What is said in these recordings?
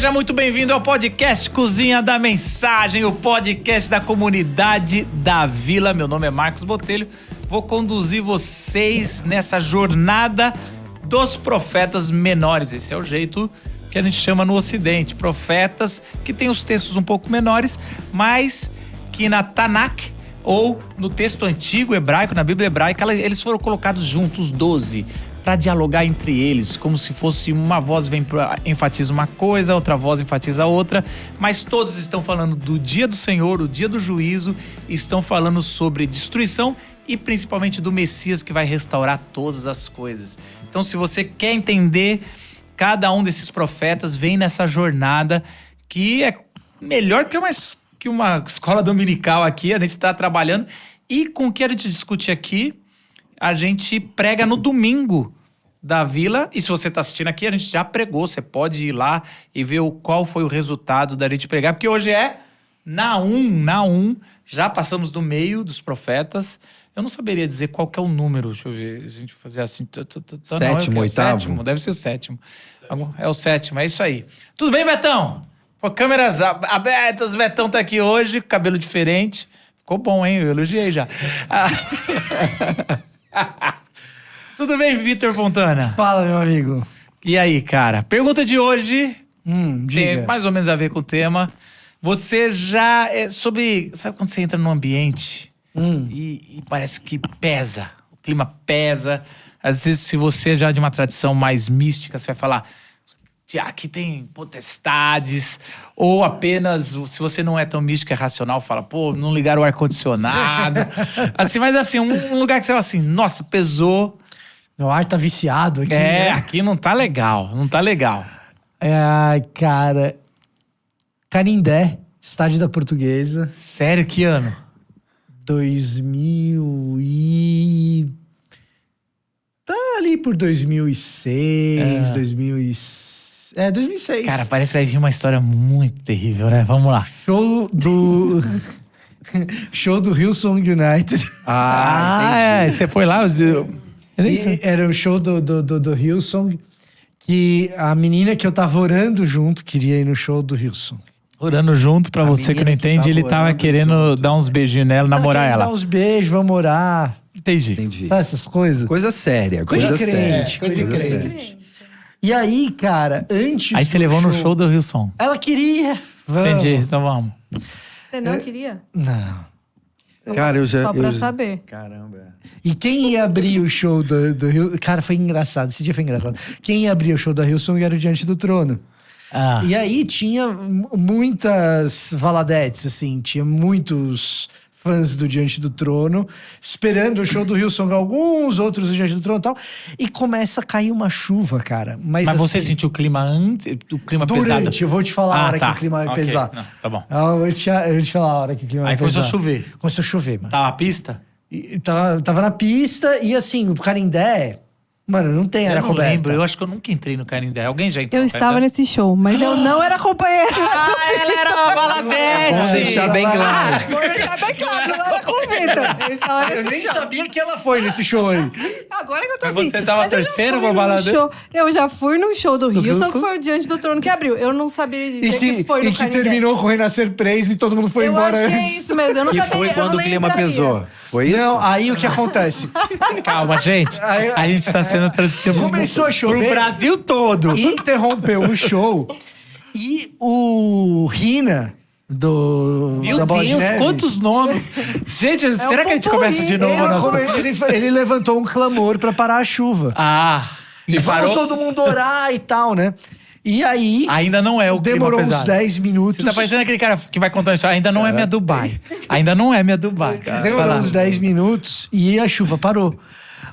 Seja muito bem-vindo ao podcast Cozinha da Mensagem, o podcast da comunidade da Vila. Meu nome é Marcos Botelho, vou conduzir vocês nessa jornada dos profetas menores. Esse é o jeito que a gente chama no Ocidente, profetas que têm os textos um pouco menores, mas que na Tanakh, ou no texto antigo hebraico, na Bíblia hebraica, eles foram colocados juntos, 12, para dialogar entre eles, como se fosse uma voz enfatiza uma coisa, outra voz enfatiza outra, mas todos estão falando do dia do Senhor, o dia do juízo, estão falando sobre destruição e principalmente do Messias que vai restaurar todas as coisas. Então, se você quer entender cada um desses profetas, vem nessa jornada que é melhor que uma escola dominical aqui. A gente está trabalhando e com o que a gente discute aqui, a gente prega no domingo da Vila. E se você está assistindo aqui, a gente já pregou. Você pode ir lá e ver qual foi o resultado da gente pregar. Porque hoje é Naum. Já passamos do meio dos profetas. Eu não saberia dizer qual que é o número. Deixa eu ver. A gente fazer assim. Sétimo, oitavo? Sétimo, deve ser o sétimo. É o sétimo, é isso aí. Tudo bem, Betão? Pô, câmeras abertas, o Betão tá aqui hoje, cabelo diferente. Ficou bom, hein? Eu elogiei já. Tudo bem, Vitor Fontana? Fala, meu amigo. E aí, cara? Pergunta de hoje Diga. tem mais ou menos a ver com o tema. Você já... Sabe quando você entra num ambiente e parece que pesa? O clima pesa. Às vezes, se você já é de uma tradição mais mística, você vai falar... Aqui tem potestades, ou apenas, se você não é tão místico e racional, fala, pô, não ligaram o ar-condicionado. Assim, mas assim, um lugar que você fala assim, nossa, pesou. Meu ar tá viciado aqui. É, né? aqui não tá legal. Ai, cara. Canindé, estádio da Portuguesa. Sério, que ano? 2000 e... Tá ali por 2006, 2006. 2006. Cara, parece que vai vir uma história muito terrível, né? Vamos lá. Show do Hillsong United. Você foi lá? Eu nem sei. Era o show do Hillsong, que a menina que eu tava orando junto queria ir no show do Hillsong. Orando junto, pra você que não entende, ele tava querendo dar uns beijinhos nela, namorar ela. Dar uns beijos, vamos orar. Entendi. Sabe essas coisas? Coisa séria. Coisa de séria. crente. E aí, cara, antes Aí você levou no show do Hillsong. Ela queria. Vamos. Entendi, então vamos. Você não queria? Não. Cara, eu já... Só pra saber. Caramba. E quem ia abrir o show do Hillsong... Cara, foi engraçado. Esse dia foi engraçado. Quem ia abrir o show da Hillsong era o Diante do Trono. E aí tinha muitas valadetes, assim. Tinha muitos fãs do Diante do Trono, esperando o show do Hillsong, alguns outros do Diante do Trono e tal. E começa a cair uma chuva, cara. Mas assim, você sentiu o clima antes? O clima pesado? durante, eu vou te falar a hora que o clima vai pesar. Não, tá bom. Eu vou te falar a hora que o clima vai pesar. Aí começou a chover. Começou a chover, mano. Tava a pista? E tava na pista e assim, o Canindé... Mano, não tem área coberta. Lembro, eu acho que eu nunca entrei no Canindé. Alguém já entrou Eu no estava Canindé? nesse show, mas eu não era companheira. Ela era uma baladete! Vamos deixar bem claro. Vou deixar bem claro, não era com o Vitor. Eu estava Eu nesse nem show. sabia que ela foi nesse show aí. Agora que eu tô Mas assim. você tava mas eu já torcendo fui pra num baladeira? show. Eu já fui num show do Rio, só que Hillsong? foi o Diante do Trono que abriu. Eu não sabia dizer que foi no que Canindé. terminou com o Renascer Praise e todo mundo foi Eu embora acho que é antes. isso mesmo. Eu não Que sabia. foi eu quando não o clima lembraria. pesou. Foi isso? Não, aí o que acontece? Calma, gente. A gente tá sendo transmitido Começou a chover. pro Brasil todo. Interrompeu o show e o Rina Meu da Bola de Deus, Neve, quantos nomes. Gente, será que a gente popurrí, começa de novo? ele levantou um clamor pra parar a chuva. E Vamos parou? todo mundo orar e tal, né? E aí... Ainda não é o clima demorou uns pesado. 10 minutos. Você tá parecendo aquele cara que vai contando isso. Ainda não é minha Dubai. Ainda não é minha Dubai. Demorou uns 10 minutos e a chuva parou.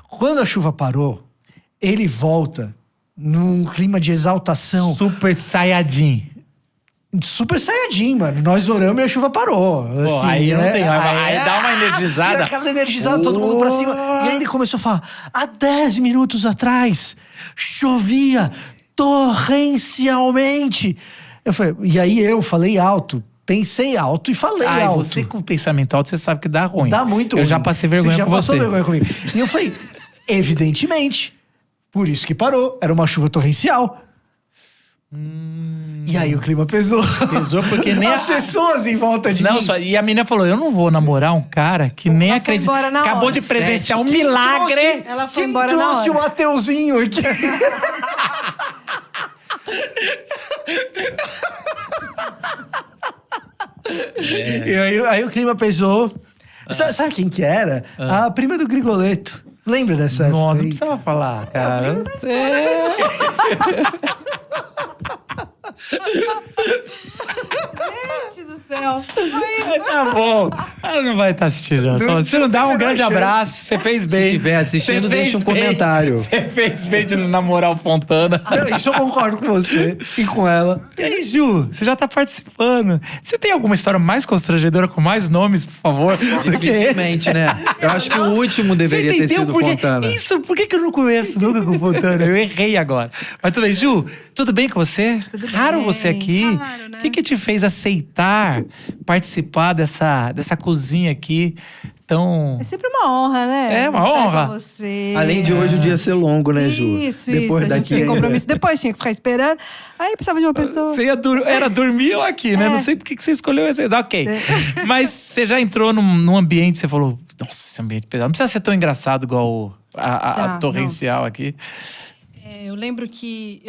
Quando a chuva parou, ele volta num clima de exaltação. Super Saiyajin. Super Saiyajin, mano. Nós oramos e a chuva parou. Pô, Assim, aí não né? tem. Aí dá uma energizada. E aquela energizada, todo mundo pra cima. E aí ele começou a falar: há 10 minutos atrás, chovia torrencialmente. E aí eu falei alto. Pensei alto e falei alto. Você com pensamento alto, você sabe que dá ruim. Dá muito ruim. Eu já passei vergonha com você. Você já passou vergonha comigo. E eu falei, evidentemente, por isso que parou. Era uma chuva torrencial. E aí o clima pesou. Pesou porque nem As pessoas em volta de Não, mim. só. E a menina falou: eu não vou namorar um cara que nem Ela foi acredita. embora na Acabou hora. de presenciar um Quem milagre. trouxe- Ela foi Quem embora na trouxe hora. o Mateuzinho aqui? E aí o clima pesou. Sabe quem que era? A prima do Grigoleto. Lembra dessa época? Nossa, não aí? precisava falar, cara. Gente do céu. Tá bom. Ela não vai estar assistindo. Não. Você não dá um grande abraço. Você fez bem. Se tiver assistindo, Você fez deixa um bem. comentário. Você fez bem de namorar o Fontana. Não, isso eu concordo com você e com ela. E aí, Ju, você já tá participando. Você tem alguma história mais constrangedora com mais nomes, por favor? do que esse? Dificilmente, né? Eu acho que o último deveria Você ter entendeu sido por quê? Fontana. Isso, por que eu não conheço nunca com Fontana? Eu errei agora. Mas tudo bem, Ju, tudo bem com você? Tudo Raro bem, você aqui. raro, né? O que te fez aceitar participar dessa cozinha aqui tão... É sempre uma honra, né? É uma Estar honra. Com você. Além de hoje o dia ser longo, né, Ju? Isso, Depois isso. A daqui gente tem ainda. compromisso. Depois tinha que ficar esperando. Aí precisava de uma pessoa. Você era dormir ou aqui, né? É. Não sei por que você escolheu esse. Ok. Mas você já entrou num ambiente, você falou, nossa, esse ambiente pesado. Não precisa ser tão engraçado igual a Ah, torrencial aqui. Eu lembro que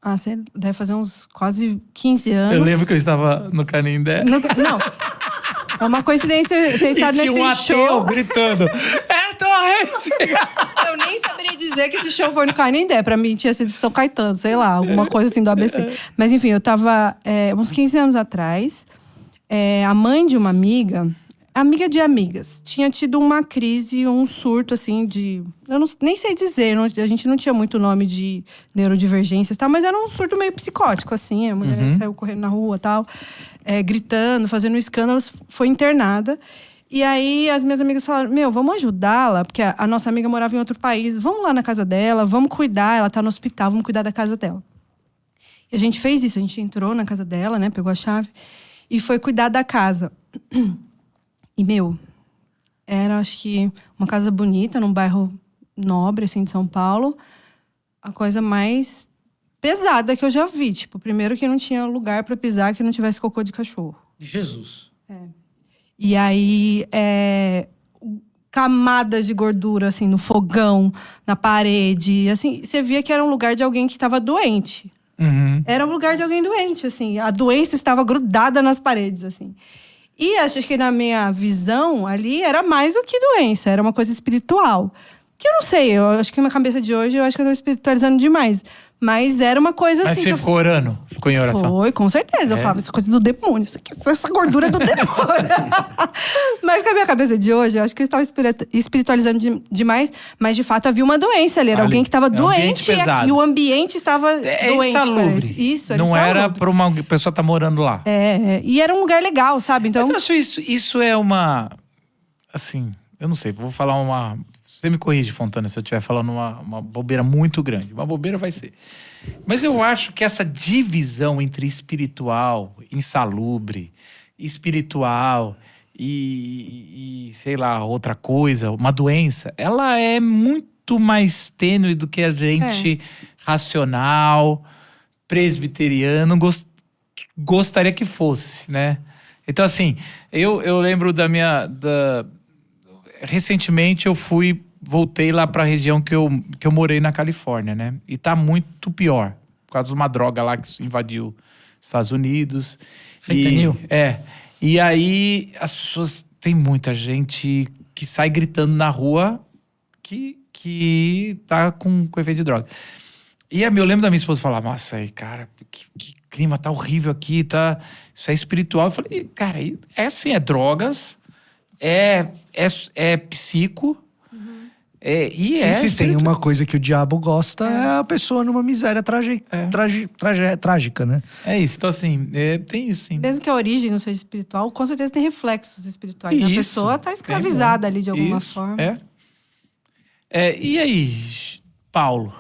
você deve fazer uns quase 15 anos. Eu lembro que eu estava no Canindé. Não. É uma coincidência ter E estado tinha nesse um ateu show. gritando, é torrencial! Eu nem saberia dizer que esse show foi no Canindé. Pra mim tinha sido São Caetano, sei lá, alguma coisa assim do ABC. Mas enfim, eu tava uns 15 anos atrás. A mãe de uma amiga de amigas, tinha tido uma crise, um surto, assim, de... Eu nem sei dizer, a gente não tinha muito nome de neurodivergências e tal, mas era um surto meio psicótico, assim. A mulher saiu correndo na rua e tal, gritando, fazendo escândalos, foi internada. E aí as minhas amigas falaram, vamos ajudá-la, porque a nossa amiga morava em outro país, vamos lá na casa dela, vamos cuidar, ela tá no hospital, vamos cuidar da casa dela. E a gente fez isso, a gente entrou na casa dela, né, pegou a chave e foi cuidar da casa. E, era, acho que, uma casa bonita, num bairro nobre, assim, de São Paulo. A coisa mais pesada que eu já vi. Tipo, primeiro que não tinha lugar pra pisar que não tivesse cocô de cachorro. Jesus. E aí, camadas de gordura, assim, no fogão, na parede. Assim, você via que era um lugar de alguém que estava doente. Uhum. Era um lugar de alguém doente, assim. A doença estava grudada nas paredes, assim. E acho que na minha visão ali era mais do que doença, era uma coisa espiritual. Que eu não sei, eu acho que na minha cabeça de hoje eu acho que eu tô espiritualizando demais. Mas era uma coisa Mas assim. você que eu ficou orando? Ficou em oração? Foi, com certeza. Eu falava, essa coisa do demônio, essa gordura é do demônio. Mas com a minha cabeça de hoje, eu acho que eu estava espiritualizando demais, mas de fato havia uma doença ali. Era alguém que estava doente pesado. e o ambiente estava doente. Insalubre. Parece. Isso, era não insalubre. era pra uma pessoa estar morando lá. E era um lugar legal, sabe? Então, Mas eu acho isso é uma... Assim, eu não sei, vou falar uma... Você me corrige, Fontana, se eu estiver falando uma bobeira muito grande. Uma bobeira vai ser. Mas eu acho que essa divisão entre espiritual, insalubre, espiritual e sei lá, outra coisa, uma doença, ela é muito mais tênue do que a gente racional, presbiteriano, gostaria que fosse, né? Então, assim, eu lembro recentemente eu voltei lá pra região que eu morei na Califórnia, né? E tá muito pior, por causa de uma droga lá que invadiu os Estados Unidos. Fentanyl. E aí as pessoas, tem muita gente que sai gritando na rua que tá com efeito de droga. E eu lembro da minha esposa falar, nossa, aí, cara, que clima tá horrível aqui, tá... Isso é espiritual. Eu falei, cara, assim, é drogas, é psico, e se tem espiritual. uma coisa que o diabo gosta, é a pessoa numa miséria trágica, né? É isso, então assim, tem isso sim. mesmo que a origem não seja espiritual, com certeza tem reflexos espirituais. A Isso, pessoa tá escravizada ali de alguma forma. E aí, Paulo,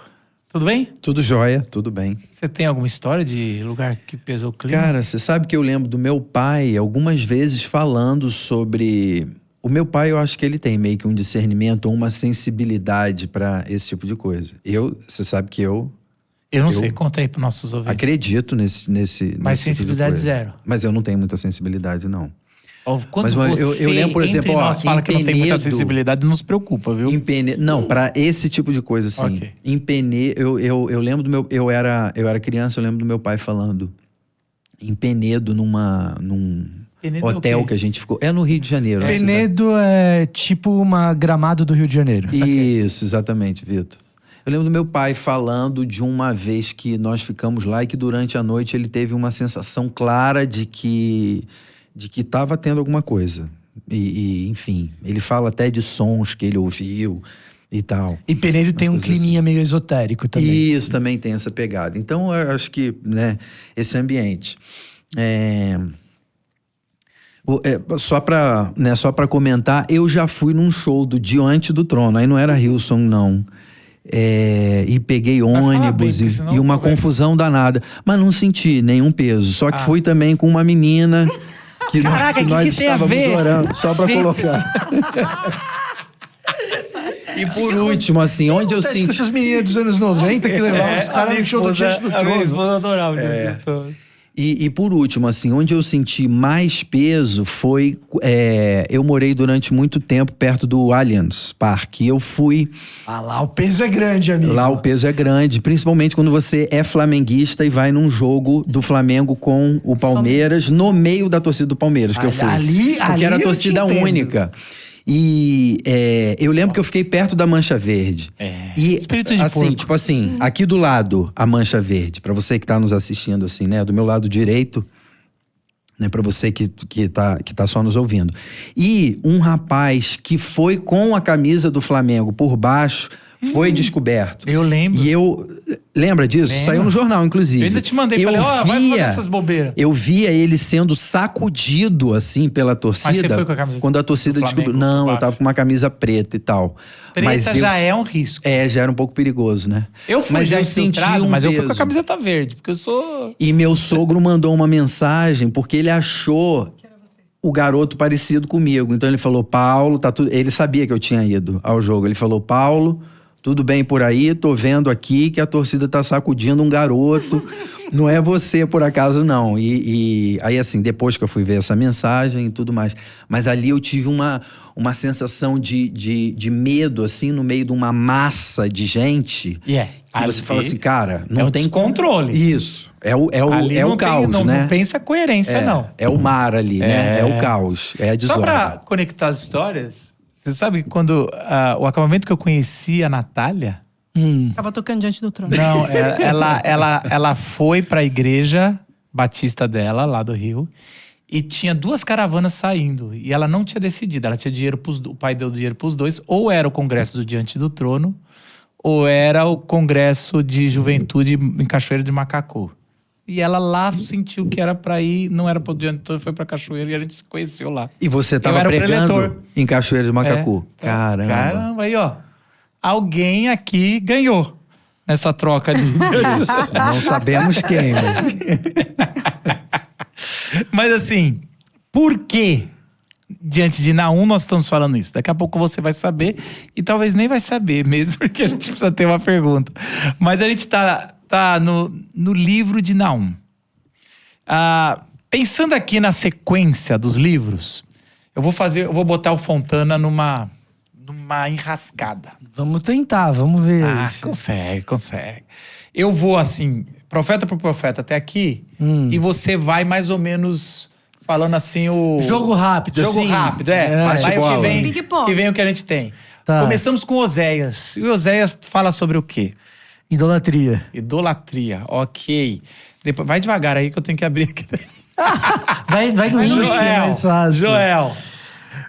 tudo bem? Tudo jóia, tudo bem. Você tem alguma história de lugar que pesou o clima? Cara, você sabe que eu lembro do meu pai algumas vezes falando sobre... O meu pai, eu acho que ele tem meio que um discernimento ou uma sensibilidade pra esse tipo de coisa. Você sabe que eu Eu não sei, conta aí pros nossos ouvintes. Acredito nesse Mas nesse tipo de sensibilidade coisa. zero. Mas eu não tenho muita sensibilidade, não. Quando Mas você, eu lembro, por exemplo, entre nós, fala que não tem muita Penedo- sensibilidade, não se preocupa, viu? Não, pra esse tipo de coisa, assim. Ok. Em Penedo, eu lembro do meu... Eu era criança, eu lembro do meu pai falando em Penedo, num Penedo é o hotel quê? que a gente ficou. É no Rio de Janeiro. né? Penedo é tipo uma Gramado do Rio de Janeiro. Isso, exatamente, Vitor. Eu lembro do meu pai falando de uma vez que nós ficamos lá e que durante a noite ele teve uma sensação clara de que estava tendo alguma coisa. Enfim, ele fala até de sons que ele ouviu e tal. E Penedo tem um coisas climinha meio esotérico também. Isso também tem essa pegada. Então, eu acho que, esse ambiente. Só pra comentar, eu já fui num show do Diante do Trono. Aí não era Hillsong, não. E peguei fala bem, ônibus porque senão e uma eu tô vendo. confusão danada. Mas não senti nenhum peso. Só que fui também com uma menina que Caraca, nós que tem a estávamos ver? orando. Só pra Gente, colocar. E por último, assim, onde eu Acontece com senti... essas meninas dos anos 90 que levavam os caras no show do Diante do A minha Trono. esposa adorava o Diante do Trono. E por último, assim, onde eu senti mais peso foi... eu morei durante muito tempo perto do Allianz Parque. E eu fui... Ah lá, o peso é grande, amigo. Lá o peso é grande, principalmente quando você é flamenguista e vai num jogo do Flamengo com o Palmeiras, no meio da torcida do Palmeiras, que eu fui. Porque era eu te torcida entendo. única. E eu lembro que eu fiquei perto da Mancha Verde. E Espírito de assim, porco. tipo assim, aqui do lado, a Mancha Verde, pra você que tá nos assistindo assim, né, do meu lado direito, né, para você que tá só nos ouvindo. E um rapaz que foi com a camisa do Flamengo por baixo foi descoberto. Eu lembro. E eu... Lembra disso? Lembro. Saiu no jornal, inclusive. Eu ainda te mandei, falei, vai fazer essas bobeiras. Eu via ele sendo sacudido, assim, pela torcida. Mas você foi com a camisa quando a torcida do Flamengo descobriu. Não, por eu baixo? tava com uma camisa preta e tal. Preta Mas já é um risco. já era um pouco perigoso, né? Eu fui mas já eu senti infiltrado, mas eu fui com a peso. camiseta verde, porque eu sou... E meu sogro mandou uma mensagem porque ele achou o garoto parecido comigo. Então ele falou, Paulo, tá tudo... Ele sabia que eu tinha ido ao jogo. Ele falou, Paulo, tudo bem por aí? Tô vendo aqui que a torcida tá sacudindo um garoto. Não é você, por acaso, não. E aí, assim, depois que eu fui ver essa mensagem e tudo mais. Mas ali eu tive uma sensação de medo, assim, no meio de uma massa de gente. Que você fala assim, cara, não tem descontrole. Isso. É o Ali não caos, tem, né? Não pensa coerência, não. É o mar ali, né? É o caos. É a Só desordem. pra conectar as histórias, você sabe que quando o acabamento que eu conheci a Natália... Tava tocando Diante do Trono. Não, ela foi pra igreja batista dela, lá do Rio, e tinha 2 caravanas saindo. E ela não tinha decidido. Ela tinha dinheiro o pai deu dinheiro pros 2, ou era o congresso do Diante do Trono, ou era o congresso de juventude em Cachoeiro de Macacu. E ela lá sentiu que era pra ir, não era pro Diante do Trono, foi pra Cachoeiro e a gente se conheceu lá. E você Eu tava era o pregando preletor. em Cachoeiro de Macacu. É. Caramba. Caramba, aí ó. Alguém aqui ganhou nessa troca de... Isso. Não sabemos quem, né? Mas assim, por que diante de Naum nós estamos falando isso? Daqui a pouco você vai saber e talvez nem vai saber mesmo, porque a gente precisa ter uma pergunta. Mas a gente tá no livro de Naum. Pensando aqui na sequência dos livros, eu vou botar o Fontana numa enrascada. Vamos tentar, vamos ver. Consegue. Eu vou assim, profeta por profeta até aqui, e você vai mais ou menos falando assim o... Jogo rápido, Jogo assim. rápido, bate Vai o bola. Ping-pong. que vem o que a gente tem. Tá. Começamos com Oséias. E Oséias fala sobre o quê? Idolatria. Idolatria, ok. Depois, vai devagar aí que eu tenho que abrir aqui. Vai no início, é mais fácil.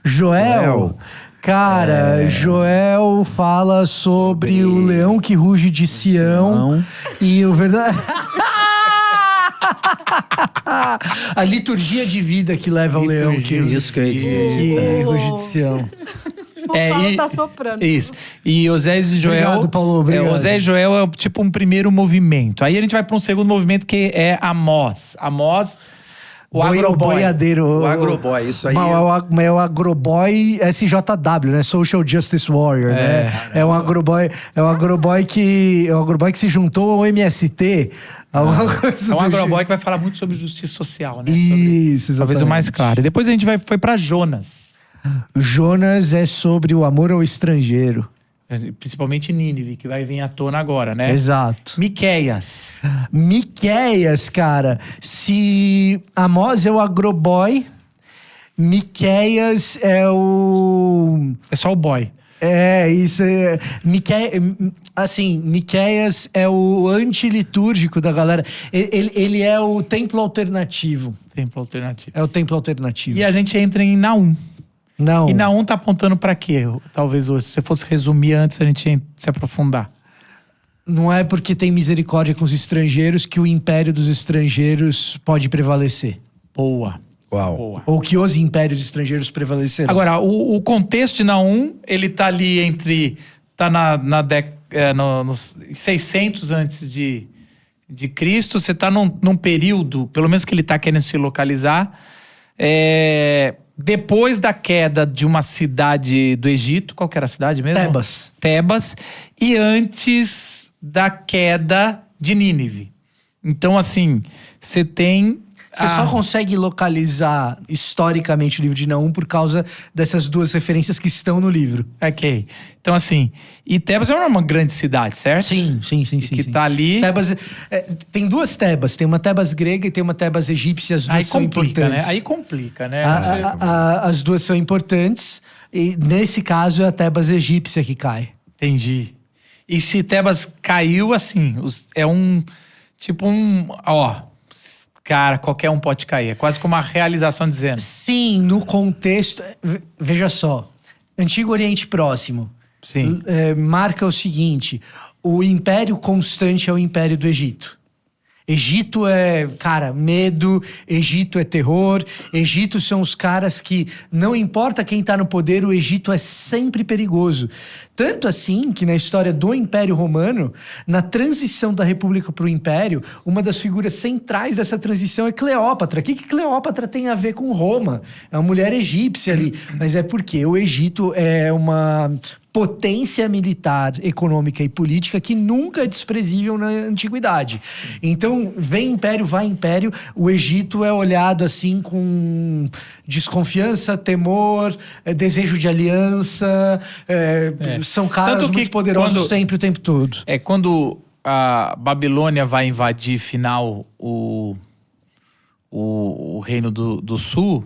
Joel. Cara, Joel fala sobre o leão que ruge de Sião. E o verdade... A liturgia de vida que leva ao leão que Isso que eu ia dizer. que ruge de Sião. O Paulo tá soprando. Isso. E Oséias e Joel... Obrigado, Paulo, obrigado. Oséias e Joel é tipo um primeiro movimento. Aí a gente vai para um segundo movimento que é Amós. Amós O agroboy. Boiadeiro. O agroboy, isso aí. Mas é o agroboy SJW, né? Social Justice Warrior, né? É um agroboy que se juntou ao MST. Alguma coisa É um do agroboy jeito. que vai falar muito sobre justiça social, né? Isso, Talvez o mais claro. E depois a gente foi pra Jonas. Jonas é sobre o amor ao estrangeiro. Principalmente Nínive, que vai vir à tona agora, né? Exato. Miqueias. Miqueias, cara. Se Amós é o agroboy, Miqueias é o... É só o boy. Isso é... Miqueias é o antilitúrgico da galera. Ele é o templo alternativo. Templo alternativo. É o templo alternativo. E a gente entra em Naum. Não. E Naum tá apontando pra quê? Talvez hoje, se você fosse resumir antes, a gente se aprofundar. Não é porque tem misericórdia com os estrangeiros que o império dos estrangeiros pode prevalecer. Boa. Uau. Boa. Ou que os impérios estrangeiros prevalecerão. Agora, o contexto de Naum, ele tá ali entre... Tá nos 600 antes de Cristo. Você tá num período, pelo menos que ele tá querendo se localizar, depois da queda de uma cidade do Egito. Qual que era a cidade mesmo? Tebas. E antes da queda de Nínive. Então, assim, você tem... Você só consegue localizar historicamente o livro de Naum por causa dessas duas referências que estão no livro. Ok. Então, assim... E Tebas é uma grande cidade, certo? Sim. Que tá ali... Tebas, tem duas Tebas. Tem uma Tebas grega e tem uma Tebas egípcia. As duas Aí são importantes. né? Aí complica, né? As duas são importantes. E nesse caso é a Tebas egípcia que cai. Entendi. E se Tebas caiu, assim... É um... Tipo um... Cara, qualquer um pode cair. É quase como uma realização dizendo. Sim, no contexto... Veja só. Antigo Oriente Próximo. Sim. Marca o seguinte. O império constante é o império do Egito. Egito é, cara, medo. Egito é terror. Egito são os caras que, não importa quem tá no poder, o Egito é sempre perigoso. Tanto assim que na história do Império Romano, na transição da República para o Império, uma das figuras centrais dessa transição é Cleópatra. O que Cleópatra tem a ver com Roma? É uma mulher egípcia ali. Mas é porque o Egito é uma potência militar, econômica e política que nunca é desprezível na antiguidade. Então, vem império, vai império. O Egito é olhado assim com desconfiança, temor, desejo de aliança. São caras muito poderosos sempre, o tempo todo. Quando a Babilônia vai invadir, final, o Reino do Sul,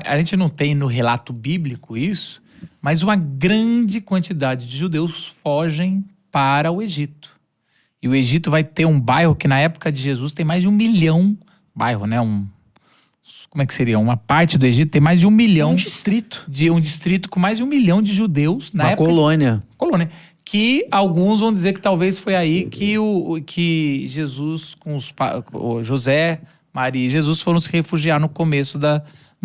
a gente não tem no relato bíblico isso, mas uma grande quantidade de judeus fogem para o Egito. E o Egito vai ter um bairro que na época de Jesus tem mais de 1 milhão. Bairro, né? Como é que seria? Uma parte do Egito tem mais de 1 milhão. Um distrito. Um distrito com mais de 1 milhão de judeus. Na época, colônia. Colônia. Que alguns vão dizer que talvez foi aí que Jesus, com José, Maria e Jesus foram se refugiar no começo da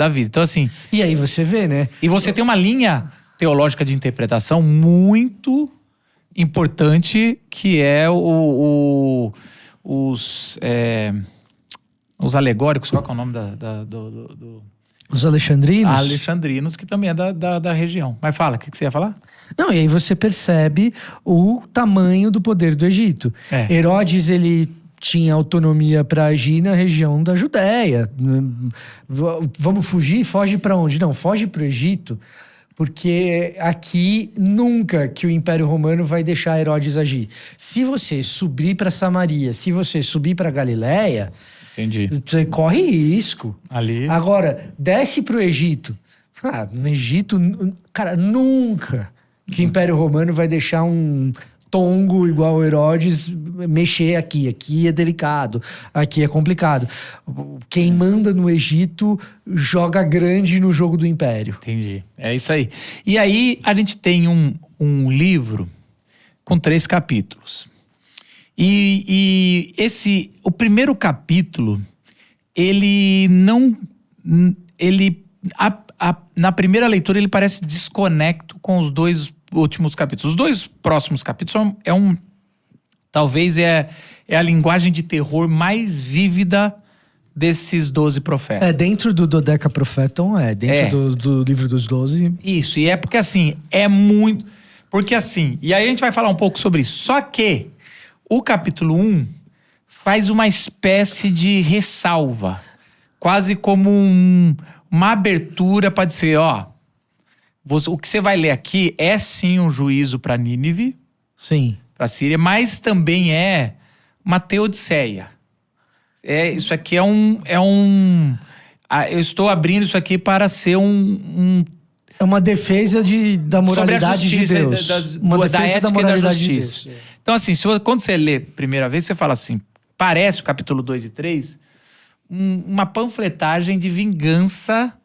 vida. Então, assim... E aí você vê, né? E você tem uma linha teológica de interpretação muito importante, que é os alegóricos. Qual que é o nome Os alexandrinos? Alexandrinos, que também é da região. Mas fala, o que você ia falar? Não, e aí você percebe o tamanho do poder do Egito. Herodes, ele tinha autonomia para agir na região da Judéia. Vamos fugir? Foge para onde? Não, foge para o Egito, porque aqui nunca que o Império Romano vai deixar Herodes agir. Se você subir para Samaria, se você subir para Galiléia, entendi, você corre risco. Ali. Agora, desce para o Egito. No Egito, cara, nunca que o Império Romano vai deixar um tongo igual Herodes mexer aqui. Aqui é delicado, aqui é complicado. Quem manda no Egito joga grande no jogo do Império. Entendi. É isso aí. E aí a gente tem um livro com 3 capítulos. E o primeiro capítulo, ele não... na primeira leitura ele parece desconecto com os 2 últimos capítulos. Os 2 próximos capítulos talvez é a linguagem de terror mais vívida desses 12 profetas. Dentro do Dodeca Profeton, dentro do livro dos 12. Isso, e é porque assim, é muito... Porque assim, e aí a gente vai falar um pouco sobre isso. Só que o capítulo 1 faz uma espécie de ressalva. Quase como uma abertura para dizer, o que você vai ler aqui é sim um juízo para Nínive, Sim. para Síria, mas também é uma teodiceia. Isso aqui eu estou abrindo isso aqui para ser É uma defesa da moralidade de Deus. Uma defesa da ética da moralidade e da de justiça. Deus. Então assim, quando você lê a primeira vez, você fala assim, parece o capítulo 2 e 3, uma panfletagem de vingança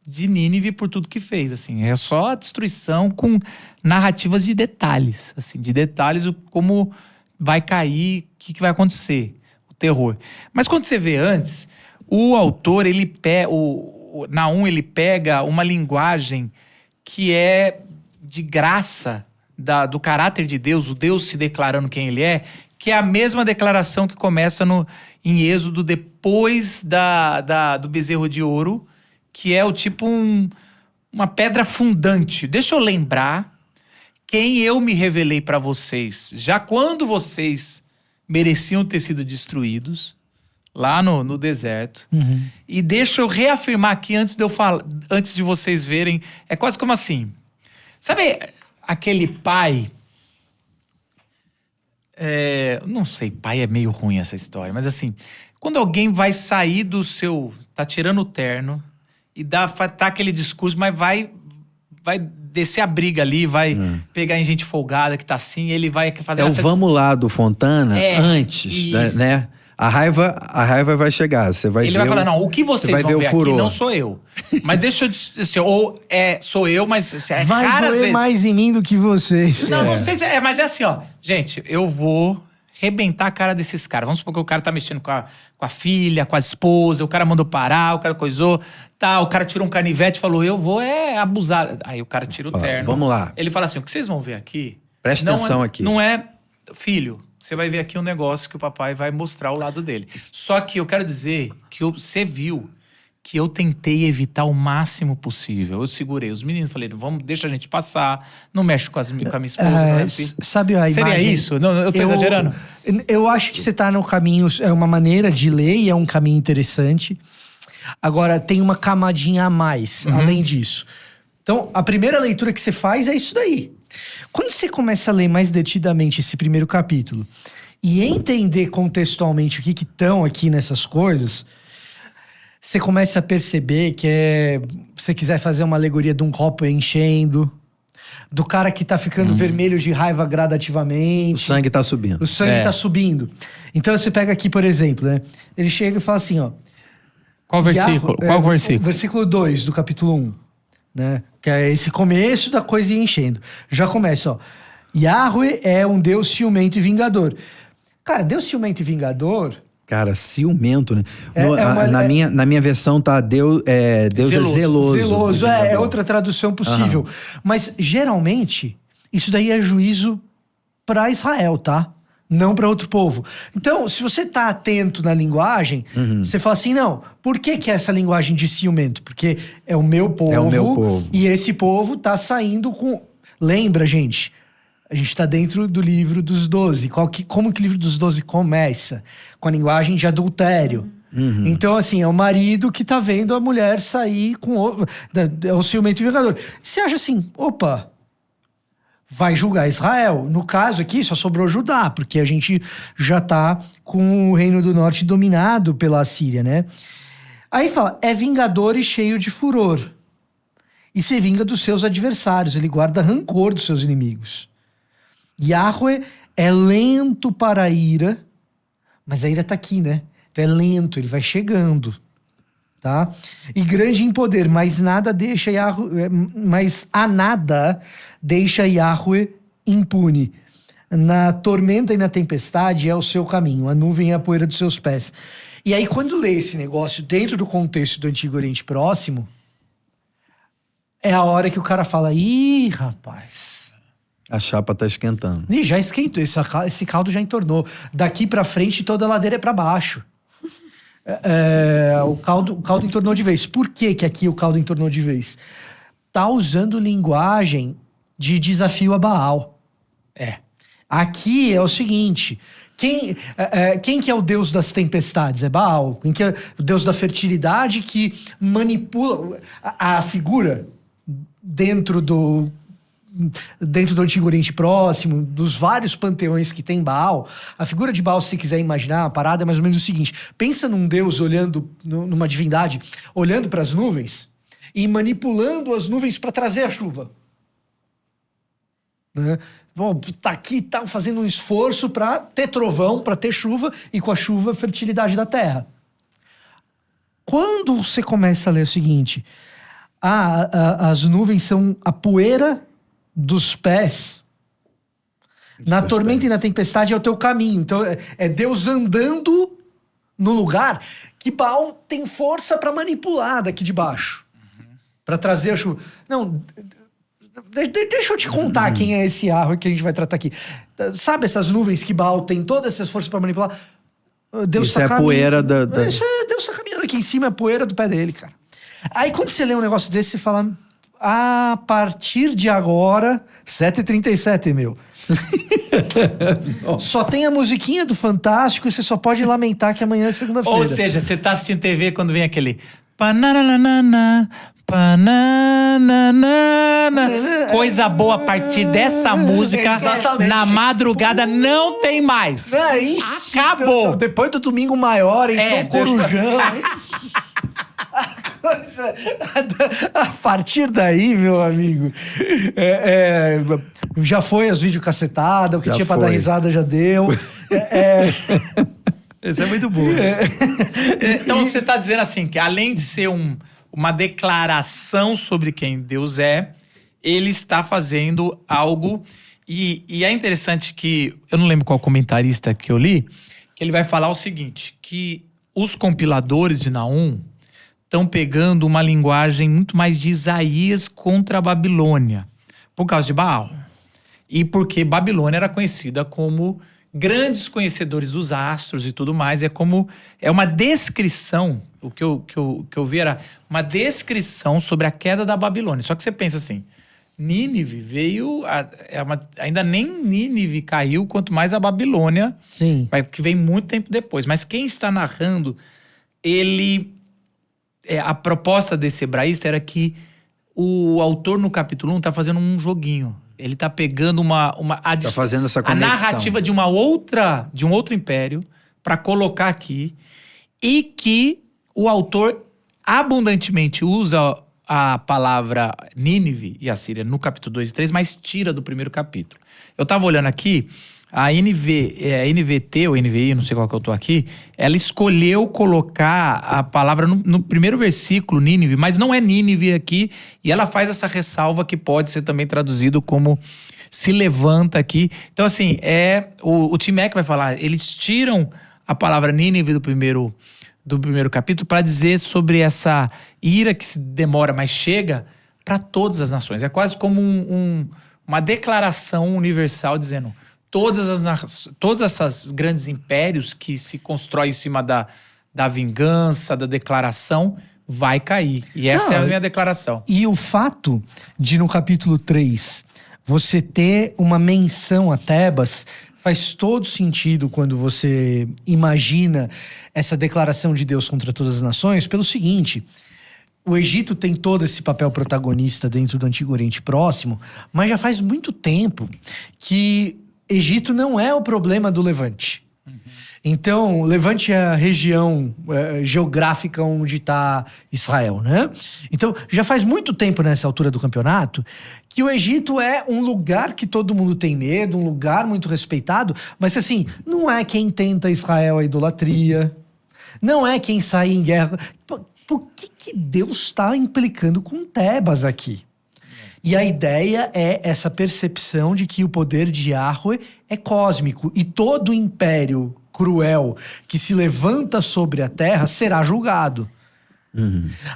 de Nínive por tudo que fez, assim. É só a destruição com narrativas de detalhes, assim, como vai cair, o que vai acontecer, o terror. Mas quando você vê antes, o autor, Naum, ele pega uma linguagem que é de graça do caráter de Deus, o Deus se declarando quem ele é, que é a mesma declaração que começa em Êxodo depois do bezerro de ouro, que é o tipo uma pedra fundante. Deixa eu lembrar quem eu me revelei para vocês, já quando vocês mereciam ter sido destruídos, lá no deserto. Uhum. E deixa eu reafirmar aqui antes de vocês verem. É quase como assim. Sabe aquele pai... não sei, pai é meio ruim essa história, mas assim, quando alguém vai sair do seu... Tá tirando o terno e tá aquele discurso, mas vai descer a briga ali, vai pegar em gente folgada que tá assim, ele vai fazer essa... vamos lá do Fontana antes, né? A raiva vai chegar, você vai ver... Ele vai falar, não, o que vocês vão ver aqui não sou eu. Mas deixa eu dizer, sou eu, mas... Vai doer mais em mim do que vocês. Não sei se... mas é assim, gente, eu vou rebentar a cara desses caras. Vamos supor que o cara tá mexendo com a filha, com a esposa, o cara mandou parar, o cara coisou, o cara tirou um canivete e falou, eu vou abusar. Aí o cara tira o terno. Vamos lá. Ele fala assim, o que vocês vão ver aqui... Presta atenção aqui. Não é... Filho, você vai ver aqui um negócio que o papai vai mostrar o lado dele. Só que eu quero dizer que você viu que eu tentei evitar o máximo possível. Eu segurei os meninos, falei, deixa a gente passar, não mexe com a minha esposa. Sabe a imagem? Seria isso? Não, eu tô exagerando? Eu acho que você tá no caminho, é uma maneira de ler e é um caminho interessante. Agora, tem uma camadinha a mais, além disso. Então, a primeira leitura que você faz é isso daí. Quando você começa a ler mais detidamente esse primeiro capítulo e entender contextualmente o que estão aqui nessas coisas, você começa a perceber que se você quiser fazer uma alegoria de um copo enchendo, do cara que tá ficando vermelho de raiva gradativamente. O sangue tá subindo. O sangue tá subindo. Então você pega aqui, por exemplo, né? Ele chega e fala assim, Qual versículo? Qual versículo? Versículo 2 do capítulo 1. Né? Que é esse começo da coisa enchendo. Já começa, Yahweh é um Deus ciumento e vingador. Cara, Deus ciumento e vingador... Cara, ciumento, né? Na minha versão tá Deus é zeloso. Zeloso, é outra tradução possível. Mas, geralmente, isso daí é juízo pra Israel, tá? Não para outro povo. Então, se você tá atento na linguagem, você fala assim, não, por que é essa linguagem de ciumento? Porque é o meu povo. É o meu povo. E esse povo tá saindo com... Lembra, gente? A gente tá dentro do livro dos 12. Como que o livro dos 12 começa? Com a linguagem de adultério. Então, assim, é o marido que tá vendo a mulher sair com... É o ciumento vingador. Você acha assim, opa... vai julgar Israel. No caso aqui, só sobrou Judá, porque a gente já tá com o Reino do Norte dominado pela Assíria, né? Aí fala, é vingador e cheio de furor. E se vinga dos seus adversários, ele guarda rancor dos seus inimigos. Yahweh é lento para a ira, mas a ira tá aqui, né? Então é lento, ele vai chegando. Tá? E grande em poder, mas a nada deixa Yahweh impune. Na tormenta e na tempestade é o seu caminho, a nuvem é a poeira dos seus pés. E aí, quando lê esse negócio dentro do contexto do Antigo Oriente Próximo, é a hora que o cara fala, ih, rapaz... A chapa tá esquentando. Ih, já esquentou, esse caldo já entornou. Daqui pra frente toda a ladeira é pra baixo. o caldo entornou de vez. Por que aqui o caldo entornou de vez? Tá usando linguagem de desafio a Baal. Aqui é o seguinte... Quem que é o deus das tempestades? É Baal. Quem que é o deus da fertilidade que manipula a figura dentro do Antigo Oriente Próximo, dos vários panteões que tem Baal? A figura de Baal, se você quiser imaginar, a parada é mais ou menos o seguinte. Pensa num deus olhando, numa divindade, olhando para as nuvens e manipulando as nuvens para trazer a chuva. Né? Bom, tá aqui, tá fazendo um esforço para ter trovão, para ter chuva, e com a chuva, a fertilidade da terra. Quando você começa a ler o seguinte, as nuvens são a poeira dos pés, na tormenta e na tempestade é o teu caminho. Então é Deus andando no lugar que Baal tem força para manipular daqui de baixo, para trazer a chuva. Não... Deixa eu te contar quem é esse Yahweh que a gente vai tratar aqui. Sabe essas nuvens que Baal tem todas essas forças para manipular? Deus isso é a poeira da... Isso é Deus tá caminhando aqui em cima, é a poeira do pé dele, cara. Aí quando você lê um negócio desse, você fala... A partir de agora... 7h37, meu. Só tem a musiquinha do Fantástico e você só pode lamentar que amanhã é segunda-feira. Ou seja, você tá assistindo TV quando vem aquele... Pananana, pananana. Coisa boa a partir dessa música. Exatamente. Na madrugada não tem mais. Aí, Acabou. Depois do domingo maior, entrou o Corujão. A partir daí, meu amigo, já foi as videocassetadas, o que Já tinha pra foi. dar risada já deu. Isso é muito bom. Então você tá dizendo assim, que além de ser uma declaração sobre quem Deus é, ele está fazendo algo. E é interessante que, eu não lembro qual comentarista que eu li, que ele vai falar o seguinte, que os compiladores de Naum estão pegando uma linguagem muito mais de Isaías contra a Babilônia, por causa de Baal. E porque Babilônia era conhecida como grandes conhecedores dos astros e tudo mais. É uma descrição, o que eu vi era uma descrição sobre a queda da Babilônia. Só que você pensa assim, Nínive veio, ainda nem Nínive caiu, quanto mais a Babilônia, Sim. que vem muito tempo depois. Mas quem está narrando, a proposta desse hebraísta era que o autor no capítulo 1 está fazendo um joguinho. Ele está pegando Tá fazendo essa conexão. a narrativa de um outro império para colocar aqui, e que o autor abundantemente usa a palavra Nínive e Assíria no capítulo 2 e 3, mas tira do primeiro capítulo. Eu estava olhando aqui, a NVT ou NVI, não sei qual que eu tô aqui, ela escolheu colocar a palavra no primeiro versículo, Nínive, mas não é Nínive aqui, e ela faz essa ressalva que pode ser também traduzido como se levanta aqui. Então, assim, o Tim Mack vai falar, eles tiram a palavra Nínive do primeiro capítulo para dizer sobre essa ira que se demora, mas chega para todas as nações. É quase como uma declaração universal dizendo... Todos esses grandes impérios que se constroem em cima da vingança, da declaração, vai cair. E essa é a minha declaração. E o fato de, no capítulo 3, você ter uma menção a Tebas faz todo sentido quando você imagina essa declaração de Deus contra todas as nações, pelo seguinte... O Egito tem todo esse papel protagonista dentro do Antigo Oriente Próximo, mas já faz muito tempo que Egito não é o problema do Levante. Então, Levante é a região geográfica onde está Israel, né? Então, já faz muito tempo nessa altura do campeonato que o Egito é um lugar que todo mundo tem medo, um lugar muito respeitado, mas assim, não é quem tenta Israel a idolatria, não é quem sai em guerra. Por que Deus está implicando com Tebas aqui? E a ideia é essa percepção de que o poder de Yahweh é cósmico e todo império cruel que se levanta sobre a terra será julgado.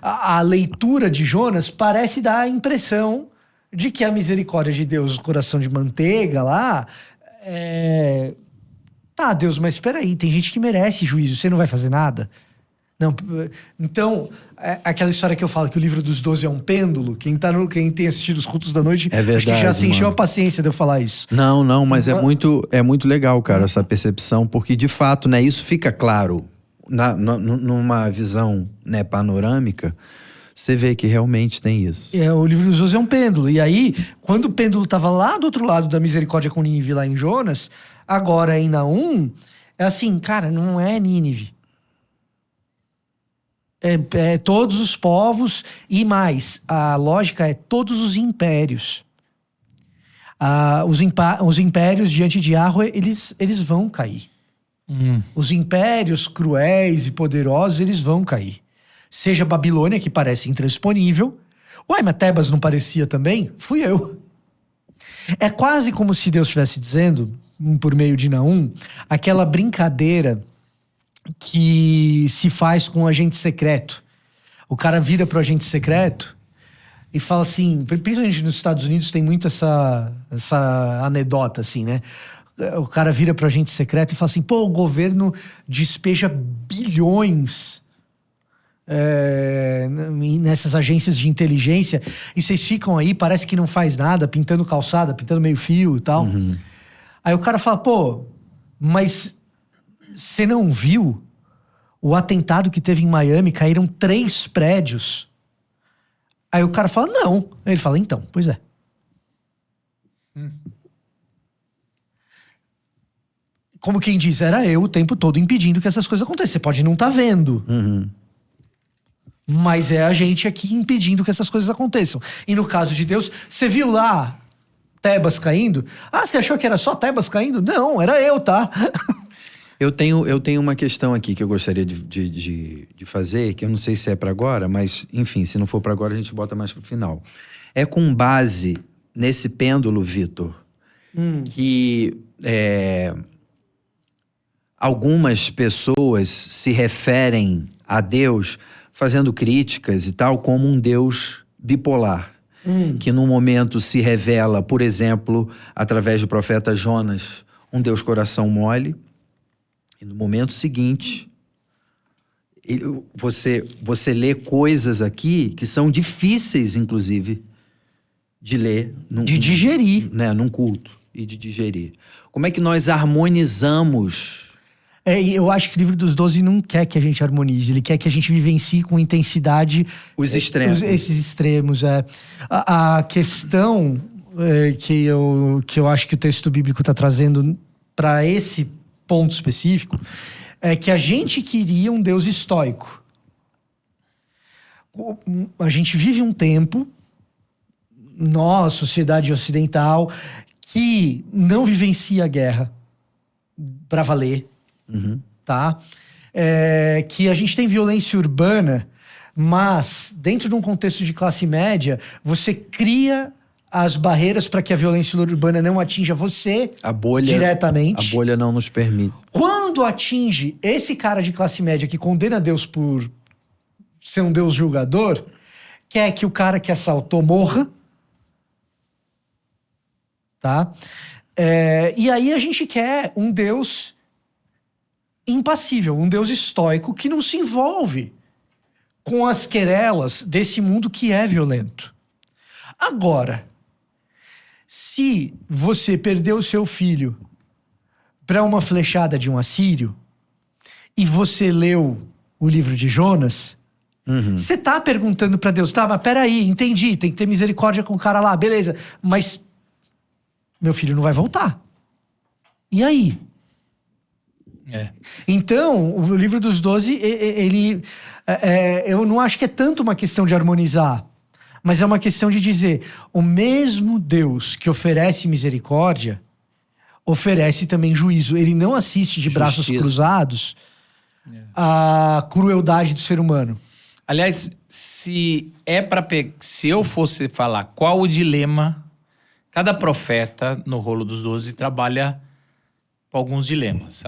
A leitura de Jonas parece dar a impressão de que a misericórdia de Deus, o coração de manteiga lá, Tá, Deus, mas espera aí, tem gente que merece juízo, você não vai fazer nada? Não, então, aquela história que eu falo que o livro dos 12 é um pêndulo, quem tem assistido os cultos da noite, É verdade, acho que já se encheu mano. a paciência de eu falar isso. Não, mas é muito legal, cara, essa percepção, porque de fato, né, isso fica claro numa visão, né, panorâmica, você vê que realmente tem isso. O livro dos 12 é um pêndulo. E aí, quando o pêndulo estava lá do outro lado da misericórdia com Nínive, lá em Jonas, agora em Naum, é assim, cara, não é Nínive. É todos os povos e mais. A lógica é todos os impérios. Os impérios diante de Yahweh, eles vão cair. Os impérios cruéis e poderosos, eles vão cair. Seja Babilônia, que parece intransponível. Ué, mas Tebas não parecia também? Fui eu. É quase como se Deus estivesse dizendo, por meio de Naum, aquela brincadeira que se faz com o agente secreto. O cara vira pro agente secreto e fala assim, principalmente nos Estados Unidos tem muito essa anedota assim, né? O cara vira pro agente secreto e fala assim, pô, o governo despeja bilhões nessas agências de inteligência e vocês ficam aí, parece que não faz nada, pintando calçada, pintando meio fio e tal. Aí o cara fala, pô, mas você não viu o atentado que teve em Miami? Caíram 3 prédios. Aí o cara fala, não. Aí ele fala, então, pois é. Como quem diz, era eu o tempo todo impedindo que essas coisas acontecessem. Você pode não estar vendo. Mas é a gente aqui impedindo que essas coisas aconteçam. E no caso de Deus, você viu lá Tebas caindo? Ah, você achou que era só Tebas caindo? Não, era eu, tá? Eu tenho uma questão aqui que eu gostaria de fazer, que eu não sei se é para agora, mas enfim, se não for para agora a gente bota mais pro final. É com base nesse pêndulo, Vitor, que algumas pessoas se referem a Deus fazendo críticas e tal como um Deus bipolar. Que num momento se revela, por exemplo, através do profeta Jonas, um Deus coração mole. E no momento seguinte, você lê coisas aqui que são difíceis, inclusive, de ler. De digerir. Né, num culto e de digerir. Como é que nós harmonizamos? Eu acho que o livro dos 12 não quer que a gente harmonize. Ele quer que a gente vivencie com intensidade Os extremos. esses extremos. A questão que eu acho que o texto bíblico está trazendo para esse ponto específico é que a gente queria um Deus estoico. A gente vive um tempo, nós, sociedade ocidental, que não vivencia a guerra para valer, tá? Que a gente tem violência urbana, mas dentro de um contexto de classe média, você cria as barreiras para que a violência urbana não atinja você diretamente. A bolha não nos permite. Quando atinge esse cara de classe média que condena Deus por ser um Deus julgador, quer que o cara que assaltou morra, tá? E aí a gente quer um Deus impassível, um Deus estoico que não se envolve com as querelas desse mundo que é violento. Agora, se você perdeu o seu filho para uma flechada de um assírio e você leu o livro de Jonas, você tá perguntando para Deus, tá, mas peraí, entendi, tem que ter misericórdia com o cara lá, beleza, mas meu filho não vai voltar. E aí? Então, o livro dos 12, eu não acho que é tanto uma questão de harmonizar, mas é uma questão de dizer, o mesmo Deus que oferece misericórdia, oferece também juízo. Ele não assiste de braços cruzados à crueldade do ser humano. Aliás, se eu fosse falar qual o dilema, cada profeta no rolo dos 12 trabalha com alguns dilemas.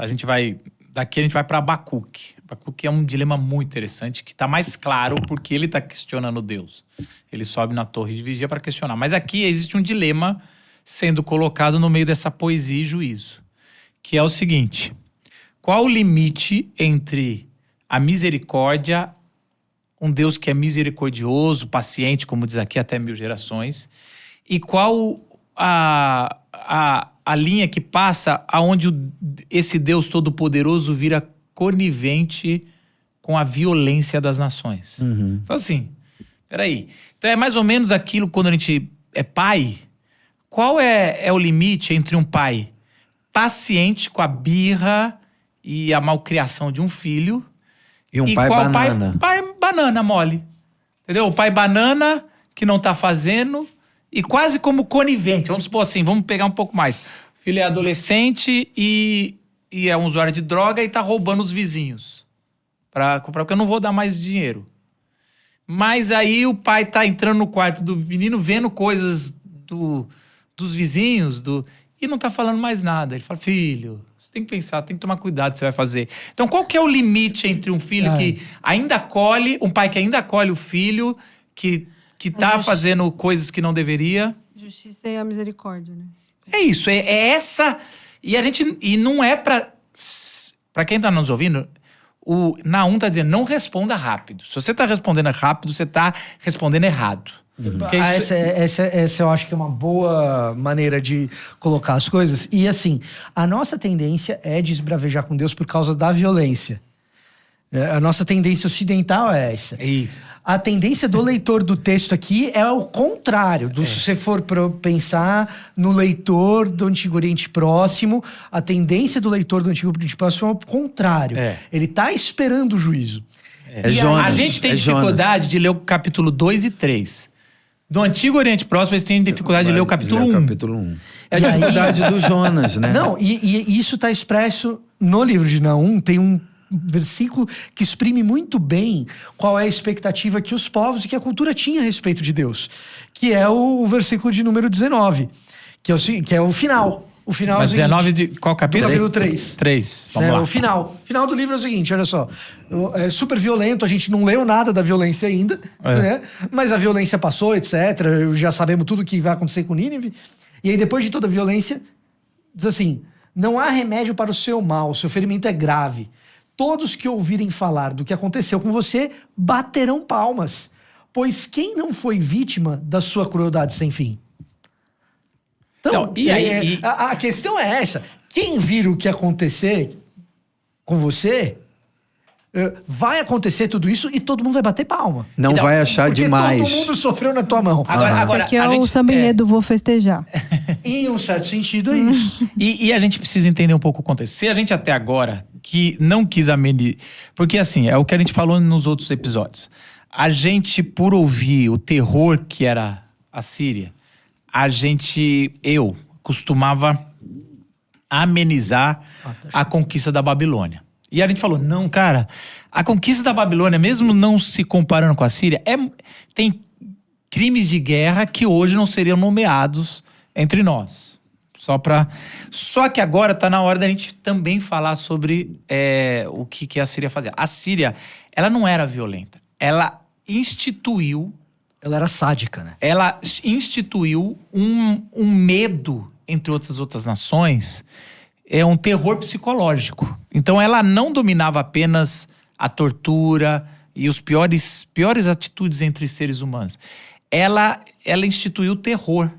Daqui a gente vai para Abacuque. Abacuque é um dilema muito interessante, que está mais claro porque ele está questionando Deus. Ele sobe na torre de vigia para questionar. Mas aqui existe um dilema sendo colocado no meio dessa poesia e juízo, que é o seguinte: qual o limite entre a misericórdia, um Deus que é misericordioso, paciente, como diz aqui, até 1000 gerações. E qual a linha que passa aonde esse Deus todo-poderoso vira conivente com a violência das nações. Então assim, peraí. Então é mais ou menos aquilo quando a gente é pai. Qual é o limite entre um pai paciente com a birra e a malcriação de um filho E um pai qual banana. Pai banana mole. Entendeu? O pai banana que não tá fazendo e quase como conivente. Vamos supor assim, vamos pegar um pouco mais. O filho é adolescente e é um usuário de droga e tá roubando os vizinhos. Porque eu não vou dar mais dinheiro. Mas aí o pai tá entrando no quarto do menino, vendo coisas dos vizinhos, e não tá falando mais nada. Ele fala, filho, você tem que pensar, tem que tomar cuidado o que você vai fazer. Então qual que é o limite entre um filho que ainda acolhe, um pai que ainda acolhe o filho, que tá fazendo coisas que não deveria? Justiça e a misericórdia, né? É isso, é essa... E não é pra quem tá nos ouvindo... O Nahum tá dizendo, não responda rápido. Se você tá respondendo rápido, você tá respondendo errado. Essa eu acho que é uma boa maneira de colocar as coisas. E assim, a nossa tendência é de esbravejar com Deus por causa da violência. A nossa tendência ocidental é essa. É isso. A tendência do leitor do texto aqui é o contrário. Se você for pensar no leitor do Antigo Oriente Próximo, a tendência do leitor do Antigo Oriente Próximo é o contrário. Ele tá esperando o juízo. A gente tem dificuldade de ler o capítulo 2 e 3. Do Antigo Oriente Próximo, eles têm dificuldade de ler o capítulo 1. É a dificuldade do Jonas, né? Não, e isso tá expresso no livro de Nahum. Tem um versículo que exprime muito bem qual é a expectativa que os povos e que a cultura tinha a respeito de Deus. Que é o versículo de número 19. Que é o final. O final Mas é o seguinte, 19 de qual capítulo? Capítulo 3. 3, vamos lá. O final do livro é o seguinte, olha só. É super violento, a gente não leu nada da violência ainda, né? Mas a violência passou, etc. Já sabemos tudo o que vai acontecer com Nínive. E aí, depois de toda a violência, diz assim, não há remédio para o seu mal, seu ferimento é grave. Todos que ouvirem falar do que aconteceu com você baterão palmas, pois quem não foi vítima da sua crueldade sem fim? Então, não, a questão é essa. Quem vir o que acontecer com você, vai acontecer tudo isso e todo mundo vai bater palma. Não Então, vai achar porque demais. todo mundo sofreu na tua mão. Agora, Esse aqui é a o gente- samba enredo, vou festejar. Em um certo sentido, é isso. E a gente precisa entender um pouco o contexto. Se a gente até agora que não quis amenizar... Porque assim, é o que a gente falou nos outros episódios. A gente, por ouvir o terror que era a Síria, eu costumava amenizar a conquista da Babilônia. E a gente falou, não, cara, a conquista da Babilônia, mesmo não se comparando com a Síria, tem crimes de guerra que hoje não seriam nomeados entre nós. Só que agora tá na hora da gente também falar sobre o que a Síria fazia. A Síria, ela não era violenta. Ela instituiu... Ela era sádica, né? Ela instituiu um medo entre outras nações, um terror psicológico. Então ela não dominava apenas a tortura e os piores atitudes entre seres humanos. Ela instituiu o terror.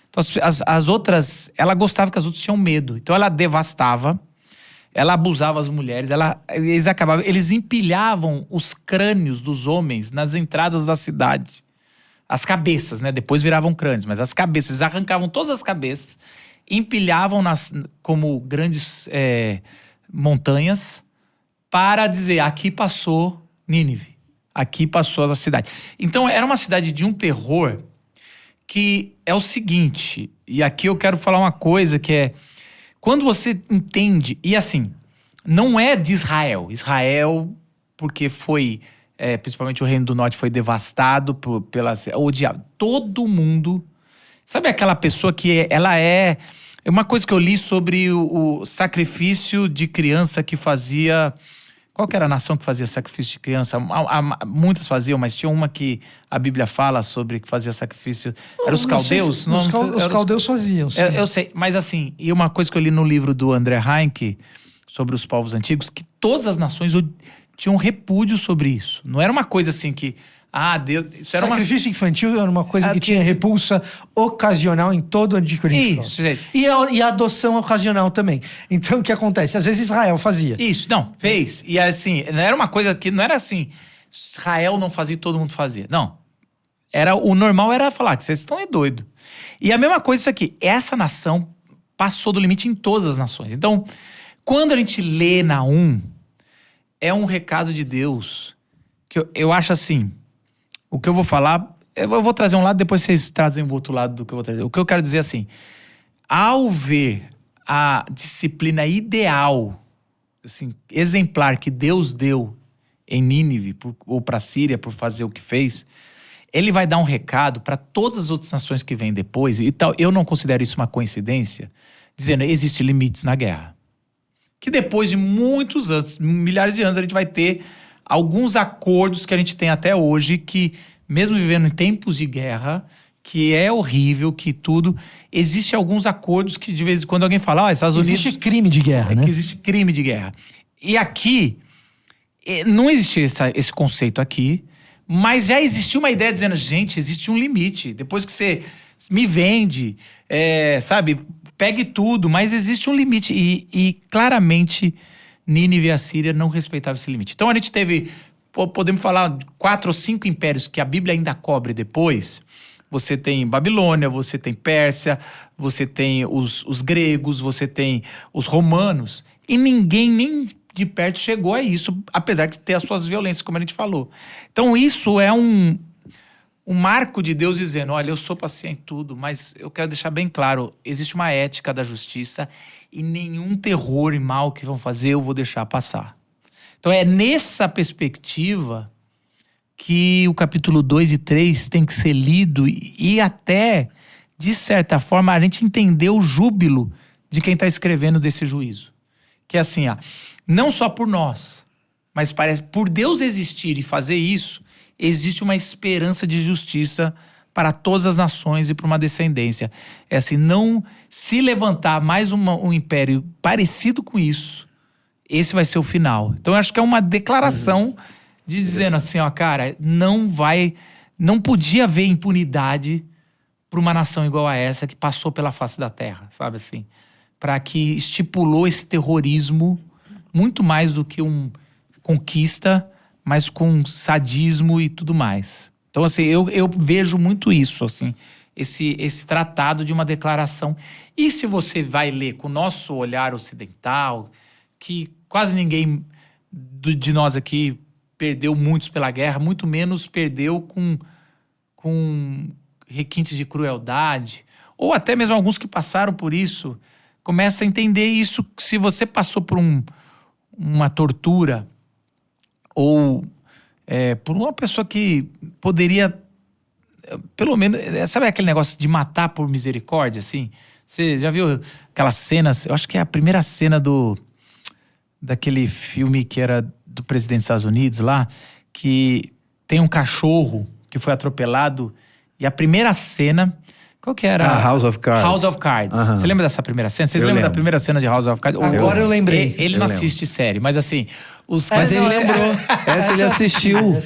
Então as outras, ela gostava que as outras tinham medo. Então ela devastava, ela abusava as mulheres, eles empilhavam os crânios dos homens nas entradas da cidade. As cabeças, né? Depois viravam crânios, mas as cabeças, eles arrancavam todas as cabeças, empilhavam como grandes montanhas para dizer, aqui passou Nínive, aqui passou a cidade. Então era uma cidade de um terror que é o seguinte, e aqui eu quero falar uma coisa que é, quando você entende, e assim, não é de Israel, porque foi... principalmente o Reino do Norte foi devastado o diabo. Todo mundo... Sabe aquela pessoa que ela é... Uma coisa que eu li sobre o sacrifício de criança que fazia... Qual que era a nação que fazia sacrifício de criança? Muitas faziam, mas tinha uma que a Bíblia fala sobre que fazia sacrifício. Era os caldeus? Os caldeus faziam, sim. Eu sei, mas assim... E uma coisa que eu li no livro do André Heinck sobre os povos antigos, que todas as nações tinha um repúdio sobre isso. Não era uma coisa assim que... Deus... Isso era Sacrifício infantil era uma coisa que tinha repulsa ocasional em todo o Antigo Oriente. Isso, gente. E a adoção ocasional também. Então, o que acontece? Às vezes Israel fazia. Isso, não, fez. E assim, não era uma coisa que... Não era assim, Israel não fazia e todo mundo fazia. Não. O normal era falar que vocês estão doido. E a mesma coisa isso aqui. Essa nação passou do limite em todas as nações. Então, quando a gente lê Naum, é um recado de Deus que eu acho assim... O que eu vou falar, eu vou trazer um lado, depois vocês trazem o outro lado do que eu vou trazer. O que eu quero dizer assim, ao ver a disciplina ideal, assim, exemplar que Deus deu em Nínive, ou para a Síria, por fazer o que fez, ele vai dar um recado para todas as outras nações que vêm depois, e tal. Eu não considero isso uma coincidência, dizendo que existem limites na guerra. Que depois de muitos anos, milhares de anos, a gente vai ter alguns acordos que a gente tem até hoje que, mesmo vivendo em tempos de guerra, que é horrível, que tudo... Existem alguns acordos que de vez em quando alguém fala, Estados Unidos... Existe crime de guerra, né? Que existe crime de guerra. E aqui, não existe esse conceito aqui, mas já existia uma ideia dizendo, gente, existe um limite. Depois que você me vende, sabe, pegue tudo, mas existe um limite. E claramente... Nínive e a Síria não respeitavam esse limite. Então a gente teve, podemos falar, de 4 ou 5 impérios que a Bíblia ainda cobre depois. Você tem Babilônia, você tem Pérsia, você tem os gregos, você tem os romanos. E ninguém nem de perto chegou a isso, apesar de ter as suas violências, como a gente falou. Então isso é um marco de Deus dizendo, olha, eu sou paciente em tudo, mas eu quero deixar bem claro, existe uma ética da justiça e nenhum terror e mal que vão fazer eu vou deixar passar. Então é nessa perspectiva que o capítulo 2 e 3 tem que ser lido e até, de certa forma, a gente entender o júbilo de quem está escrevendo desse juízo. Que é assim, não só por nós, mas parece por Deus existir e fazer isso, existe uma esperança de justiça para todas as nações e para uma descendência. É assim, não se levantar mais um império parecido com isso, esse vai ser o final. Então eu acho que é uma declaração de dizendo assim, cara, não podia haver impunidade para uma nação igual a essa que passou pela face da terra, sabe assim? Para que estipulou esse terrorismo muito mais do que conquista, mas com sadismo e tudo mais. Então, assim, eu vejo muito isso, assim, esse tratado de uma declaração. E se você vai ler com o nosso olhar ocidental, que quase ninguém de nós aqui perdeu muitos pela guerra, muito menos perdeu com requintes de crueldade, ou até mesmo alguns que passaram por isso, começa a entender isso, que se você passou por uma tortura, ou por uma pessoa que poderia, pelo menos, sabe aquele negócio de matar por misericórdia, assim? Você já viu aquelas cenas, eu acho que é a primeira cena daquele filme que era do presidente dos Estados Unidos lá, que tem um cachorro que foi atropelado, e a primeira cena... Qual que era? House of Cards. House of Cards. Você lembra dessa primeira cena? Vocês lembram da primeira cena de House of Cards? Agora eu lembrei. Ele não assiste série, mas assim... Mas ele lembrou. Essa ele assistiu.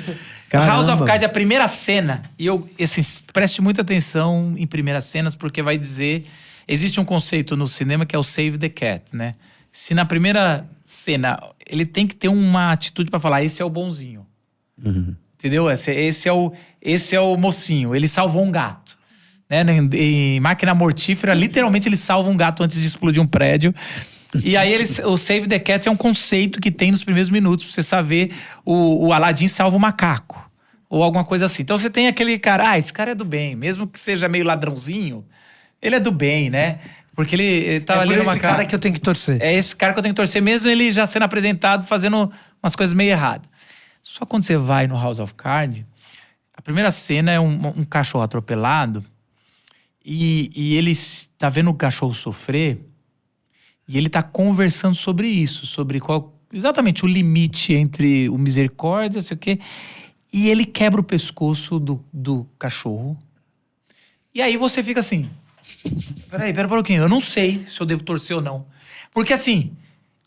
House of Cards é a primeira cena. E assim, preste muita atenção em primeiras cenas, porque vai dizer... Existe um conceito no cinema que é o save the cat, né? Se na primeira cena ele tem que ter uma atitude pra falar, esse é o bonzinho. Entendeu? Esse é o mocinho. Ele salvou um gato. Né? Em Máquina Mortífera, literalmente ele salva um gato antes de explodir um prédio. E aí o Save the Cat é um conceito que tem nos primeiros minutos pra você saber o Aladdin salva o macaco. Ou alguma coisa assim. Então você tem aquele cara, esse cara é do bem. Mesmo que seja meio ladrãozinho, ele é do bem, né? Porque ele tava ali numa cara que eu tenho que torcer. É esse cara que eu tenho que torcer, mesmo ele já sendo apresentado, fazendo umas coisas meio erradas. Só quando você vai no House of Cards, a primeira cena é um cachorro atropelado e ele tá vendo o cachorro sofrer e ele tá conversando sobre isso, sobre qual exatamente o limite entre o misericórdia, sei o quê. E ele quebra o pescoço do cachorro. E aí você fica assim... Pera um pouquinho, eu não sei se eu devo torcer ou não. Porque assim,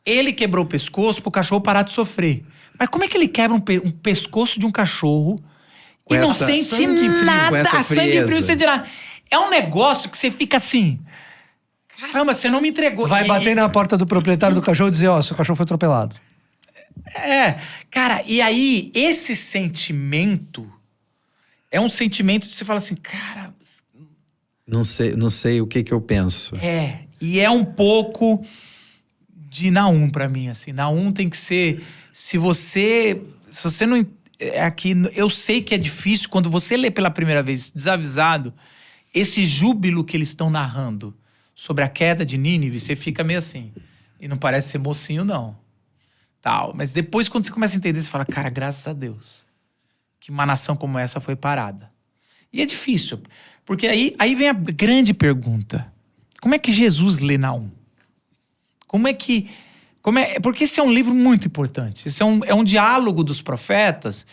Ele quebrou o pescoço pro cachorro parar de sofrer. Mas como é que ele quebra um pescoço de um cachorro Com e não essa sente sangue frio, nada? com essa Sangue frio, frieza. você dirá. É um negócio que você fica assim... Caramba, você não me entregou. Vai bater na porta do proprietário do cachorro e dizer, ó, seu cachorro foi atropelado. Cara, e aí, esse sentimento é um sentimento que você fala assim, cara... Não sei o que eu penso. E é um pouco de Naum pra mim, assim. Naum tem que ser... Se você não... Aqui, eu sei que é difícil quando você lê pela primeira vez, desavisado, esse júbilo que eles estão narrando sobre a queda de Nínive, você fica meio assim. E não parece ser mocinho, não. Tal. Mas depois, quando você começa a entender, você fala, cara, graças a Deus, que uma nação como essa foi parada. E é difícil, porque aí vem a grande pergunta. Como é que Jesus lê Naum? Porque esse é um livro muito importante. Esse é um diálogo dos profetas.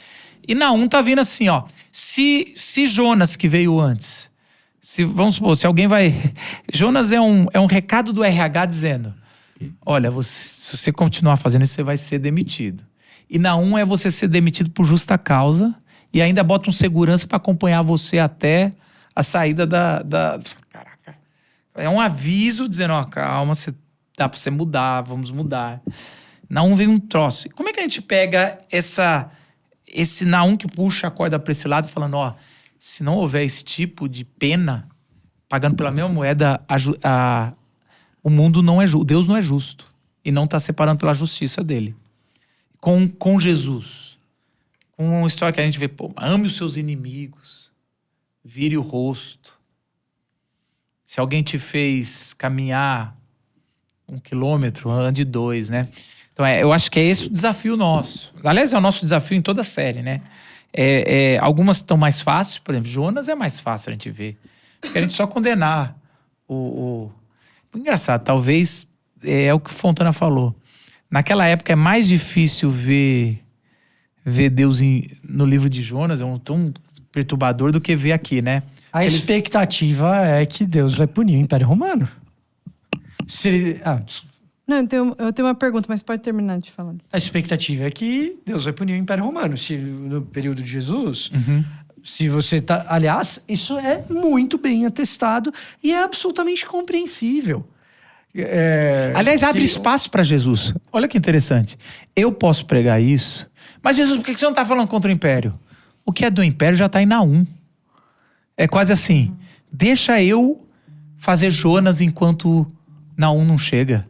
E Naum tá vindo assim, ó. Se Jonas, que veio antes, vamos supor, se alguém vai... Jonas é um recado do RH dizendo, olha, se você continuar fazendo isso, você vai ser demitido. E Naum é você ser demitido por justa causa e ainda bota um segurança para acompanhar você até a saída da... Caraca. É um aviso dizendo, ó, calma, dá pra você mudar, vamos mudar. Naum vem um troço. Como é que a gente pega esse Naum que puxa a corda pra esse lado falando, ó, se não houver esse tipo de pena, pagando pela mesma moeda, o mundo não é justo, Deus não é justo. E não está separando pela justiça dele. Com Jesus. Com uma história que a gente vê, ame os seus inimigos, vire o rosto. Se alguém te fez caminhar 1 quilômetro, ande 2, né? Então, eu acho que é esse o desafio nosso. Aliás, é o nosso desafio em toda a série, né? Algumas estão mais fáceis, por exemplo, Jonas é mais fácil a gente ver. Porque a gente só condenar Engraçado, talvez é o que Fontana falou. Naquela época é mais difícil ver Deus no livro de Jonas, é tão perturbador do que ver aqui, né? A expectativa é que Deus vai punir o Império Romano. Não, eu tenho uma pergunta, mas pode terminar de falar. A expectativa é que Deus vai punir o Império Romano. Se no período de Jesus, se você tá... Aliás, isso é muito bem atestado e é absolutamente compreensível. Aliás, abre espaço para Jesus. Olha que interessante. Eu posso pregar isso, mas Jesus, por que você não está falando contra o Império? O que é do Império já está em Naum. É quase assim, deixa eu fazer Jonas enquanto Naum não chega.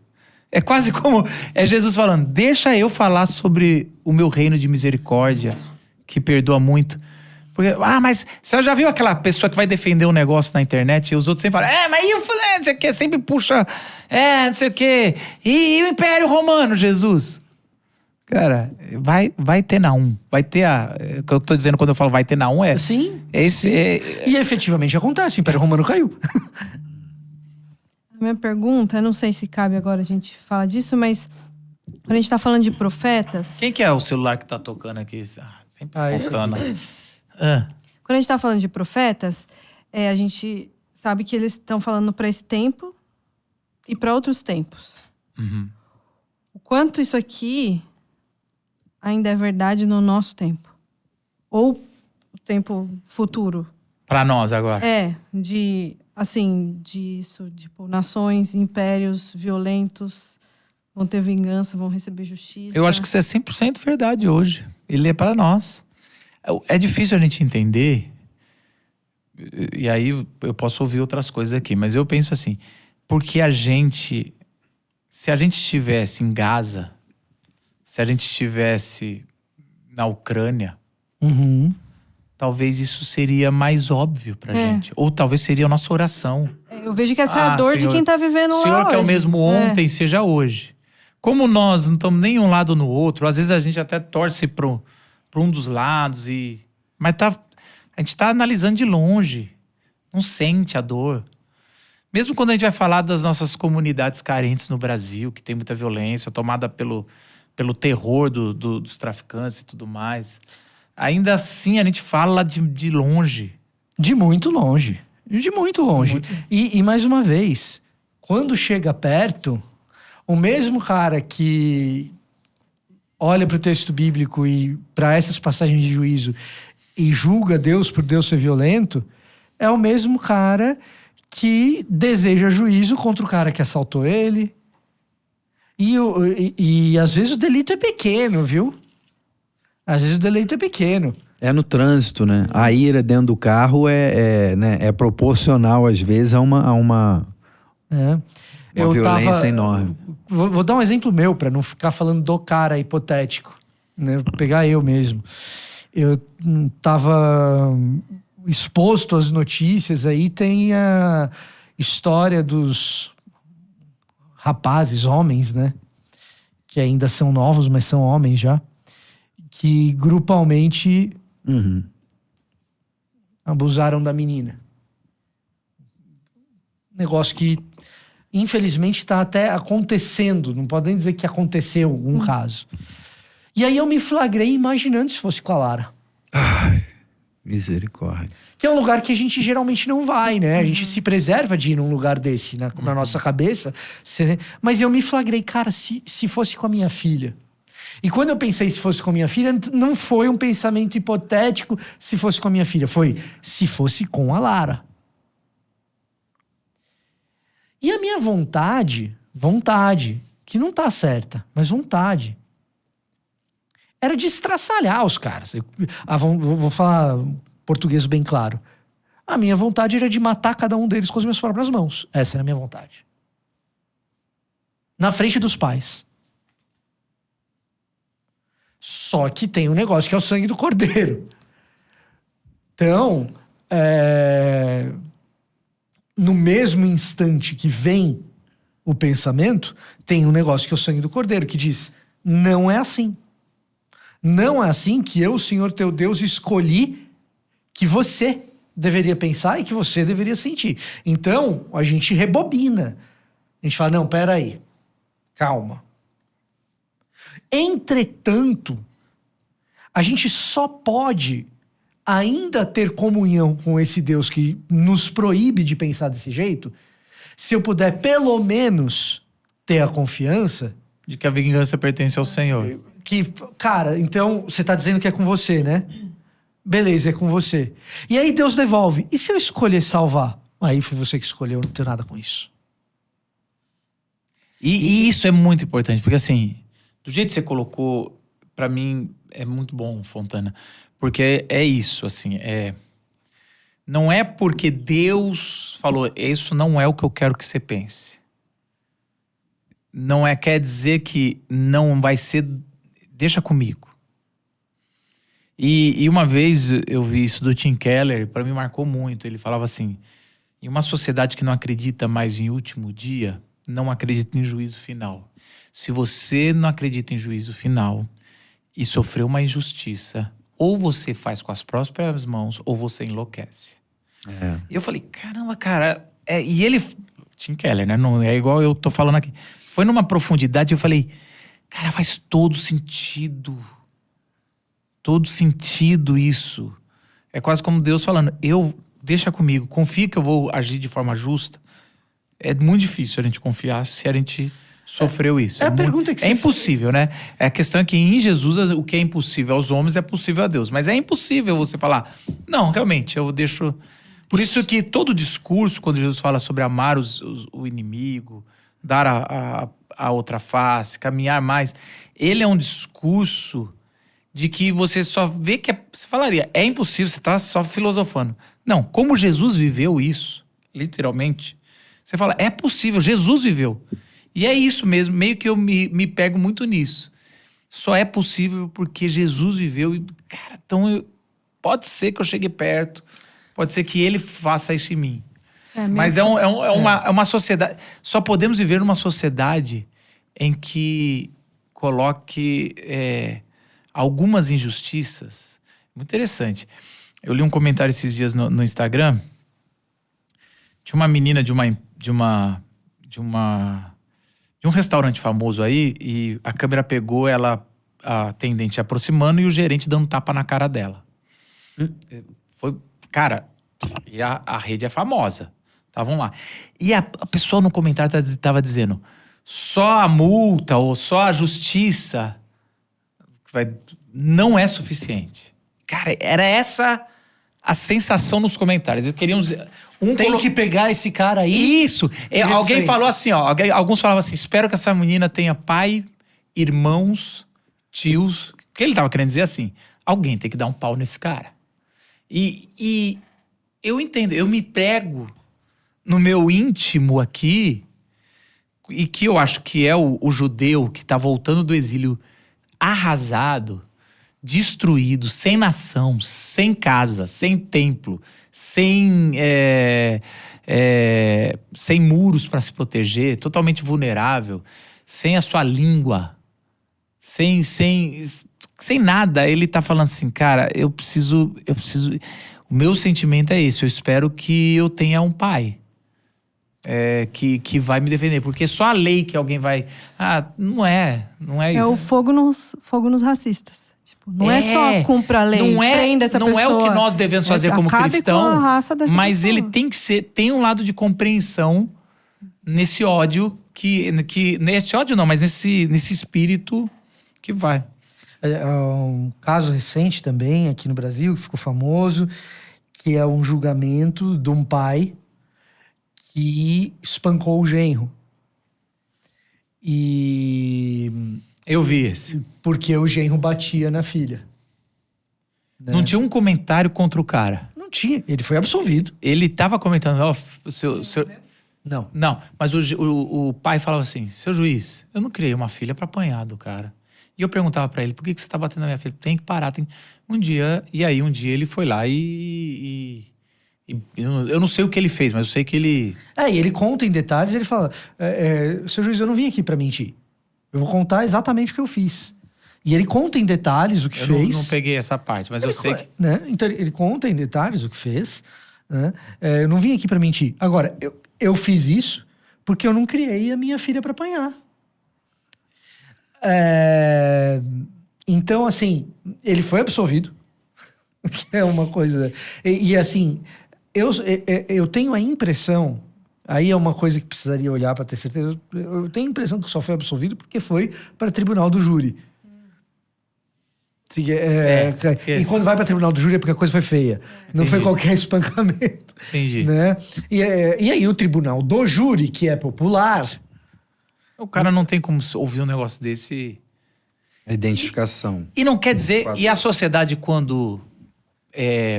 É quase como Jesus falando, deixa eu falar sobre o meu reino de misericórdia, que perdoa muito. Porque, mas você já viu aquela pessoa que vai defender um negócio na internet e os outros sempre falam, mas e o fulano, não sei o quê, sempre puxa, não sei o quê. E o Império Romano, Jesus? Cara, vai ter Naum. Vai ter o que eu tô dizendo quando eu falo vai ter Naum é... Sim. E efetivamente acontece, o Império Romano caiu. Minha pergunta, eu não sei se cabe agora a gente falar disso, mas quando a gente tá falando de profetas... Quem que é o celular que tá tocando aqui? Sempre Fontana. Quando a gente tá falando de profetas, a gente sabe que eles estão falando para esse tempo e para outros tempos. O quanto isso aqui ainda é verdade no nosso tempo? Ou o tempo futuro? Para nós agora. Tipo, nações, impérios violentos vão ter vingança, vão receber justiça. Eu acho que isso é 100% verdade hoje. Ele é para nós. É difícil a gente entender, e aí eu posso ouvir outras coisas aqui, mas eu penso assim, porque se a gente estivesse em Gaza, se a gente estivesse na Ucrânia, talvez isso seria mais óbvio pra gente. Ou talvez seria a nossa oração. Eu vejo que essa é a dor de quem tá vivendo lá Senhor, hoje. que é o mesmo ontem, seja hoje. Como nós não estamos nem um lado no outro, às vezes a gente até torce para um dos lados, mas a gente tá analisando de longe. Não sente a dor. Mesmo quando a gente vai falar das nossas comunidades carentes no Brasil, que tem muita violência, tomada pelo terror dos traficantes e tudo mais... Ainda assim, a gente fala de longe. De muito longe. De muito longe. E mais uma vez, quando chega perto, O mesmo cara que olha para o texto bíblico e para essas passagens de juízo e julga Deus por Deus ser violento, é o mesmo cara que deseja juízo contra o cara que assaltou ele. E às vezes o delito é pequeno, viu? Às vezes o delito é pequeno. É no trânsito, né? A ira dentro do carro né? É proporcional, às vezes, a uma violência enorme. Vou dar um exemplo meu, para não ficar falando do cara hipotético, né? Vou pegar eu mesmo. Eu tava exposto às notícias, aí tem a história dos rapazes, homens, né? Que ainda são novos, mas são homens já. Que grupalmente abusaram da menina. Negócio que, infelizmente, está até acontecendo. Não podem dizer que aconteceu algum caso. E aí eu me flagrei imaginando se fosse com a Lara. Ai, misericórdia. Que é um lugar que a gente geralmente não vai, né? A gente se preserva de ir num lugar desse, na nossa cabeça. Mas eu me flagrei, cara, se fosse com a minha filha. E quando eu pensei se fosse com a minha filha, não foi um pensamento hipotético se fosse com a minha filha. Foi se fosse com a Lara. E a minha vontade, que não tá certa, mas vontade, era de estraçalhar os caras. Vou falar português bem claro. A minha vontade era de matar cada um deles com as minhas próprias mãos. Essa era a minha vontade. Na frente dos pais. Só que tem um negócio que é o sangue do cordeiro. Então, no mesmo instante que vem o pensamento, tem um negócio que é o sangue do cordeiro, que diz, não é assim. Não é assim que eu, Senhor teu Deus, escolhi que você deveria pensar e que você deveria sentir. Então, a gente rebobina. A gente fala, não, peraí, calma. Entretanto, a gente só pode ainda ter comunhão com esse Deus que nos proíbe de pensar desse jeito, se eu puder pelo menos ter a confiança de que a vingança pertence ao Senhor. Que, cara, então você tá dizendo que é com você, né? Beleza, é com você. E aí Deus devolve. E se eu escolher salvar? Aí foi você que escolheu, eu não tenho nada com isso. E isso é muito importante, porque assim, do jeito que você colocou, pra mim é muito bom, Fontana. Porque é isso, assim, não é porque Deus falou, isso não é o que eu quero que você pense. Não quer dizer que não vai ser, deixa comigo. E uma vez eu vi isso do Tim Keller, pra mim marcou muito. Ele falava assim, em uma sociedade que não acredita mais em último dia, não acredita em juízo final. Se você não acredita em juízo final e sofreu uma injustiça, ou você faz com as próprias mãos, ou você enlouquece. E eu falei, caramba, cara... e ele... Tim Keller, né? Não é igual eu tô falando aqui. Foi numa profundidade, eu falei... Cara, faz todo sentido. Todo sentido isso. É quase como Deus falando, deixa comigo, confia que eu vou agir de forma justa. É muito difícil a gente confiar se a gente sofreu isso. Pergunta que é impossível, né? A questão é que em Jesus o que é impossível aos homens é possível a Deus. Mas é impossível você falar, não, realmente, eu deixo... Por isso que todo discurso, quando Jesus fala sobre amar o inimigo, dar a outra face, caminhar mais, ele é um discurso de que você só vê que você falaria, é impossível, você está só filosofando. Não, como Jesus viveu isso, literalmente, você fala, é possível, Jesus viveu. E é isso mesmo, meio que eu me pego muito nisso. Só é possível porque Jesus viveu e, cara, então pode ser que eu chegue perto, pode ser que ele faça isso em mim. Mas é uma sociedade, só podemos viver numa sociedade em que coloque algumas injustiças. Muito interessante. Eu li um comentário esses dias no Instagram. Tinha uma menina de um restaurante famoso aí, e a câmera pegou ela, a atendente aproximando e o gerente dando tapa na cara dela. Foi, cara, e a rede é famosa. Estavam lá. E a pessoa no comentário estava dizendo, só a multa ou só a justiça não é suficiente. Cara, era essa a sensação nos comentários. Eles queriam dizer... Tem que pegar esse cara aí. Isso. Alguém falou assim, ó. Alguns falavam assim, espero que essa menina tenha pai, irmãos, tios. O que ele tava querendo dizer assim? Alguém tem que dar um pau nesse cara. E eu entendo, eu me pego no meu íntimo aqui, e que eu acho que é o judeu que tá voltando do exílio arrasado, destruído, sem nação, sem casa, sem templo, sem muros para se proteger, totalmente vulnerável, sem a sua língua, sem nada. Ele tá falando assim, cara, eu preciso. O meu sentimento é esse, eu espero que eu tenha um pai. Que vai me defender, porque só a lei que alguém vai... não é isso. É o fogo nos racistas. Tipo, não é só cumpra a lei, prenda essa pessoa. Não é o que nós devemos fazer como cristão, com a raça dessa mas pessoa. ele tem um lado de compreensão nesse ódio, nesse ódio não, mas nesse espírito que vai. Um caso recente também aqui no Brasil, que ficou famoso, que é um julgamento de um pai que espancou o genro. E... eu vi esse. Porque o genro batia na filha. Né? Não tinha um comentário contra o cara. Não tinha. Ele foi absolvido. Ele tava comentando, Não. Não, mas o pai falava assim, seu juiz, eu não criei uma filha pra apanhar do cara. E eu perguntava pra ele, por que você tá batendo na minha filha? Tem que parar, Um dia ele foi lá e eu não sei o que ele fez, mas eu sei que ele... E ele conta em detalhes, ele fala, seu juiz, eu não vim aqui pra mentir. Eu vou contar exatamente o que eu fiz. E ele conta em detalhes o que fez. Eu não peguei essa parte, mas eu sei que... Né? Então ele conta em detalhes o que fez. Né? Eu não vim aqui pra mentir. Agora, eu fiz isso porque eu não criei a minha filha pra apanhar. Então, assim, ele foi absolvido. Que é uma coisa... E assim, eu tenho a impressão... Aí é uma coisa que precisaria olhar para ter certeza. Eu tenho a impressão que só foi absolvido porque foi para o tribunal do júri. E quando vai para o tribunal do júri é porque a coisa foi feia. Não foi qualquer espancamento. Entendi. Né? E aí o tribunal do júri, que é popular... O cara não tem como ouvir um negócio desse... A identificação. E não quer dizer... E a sociedade quando...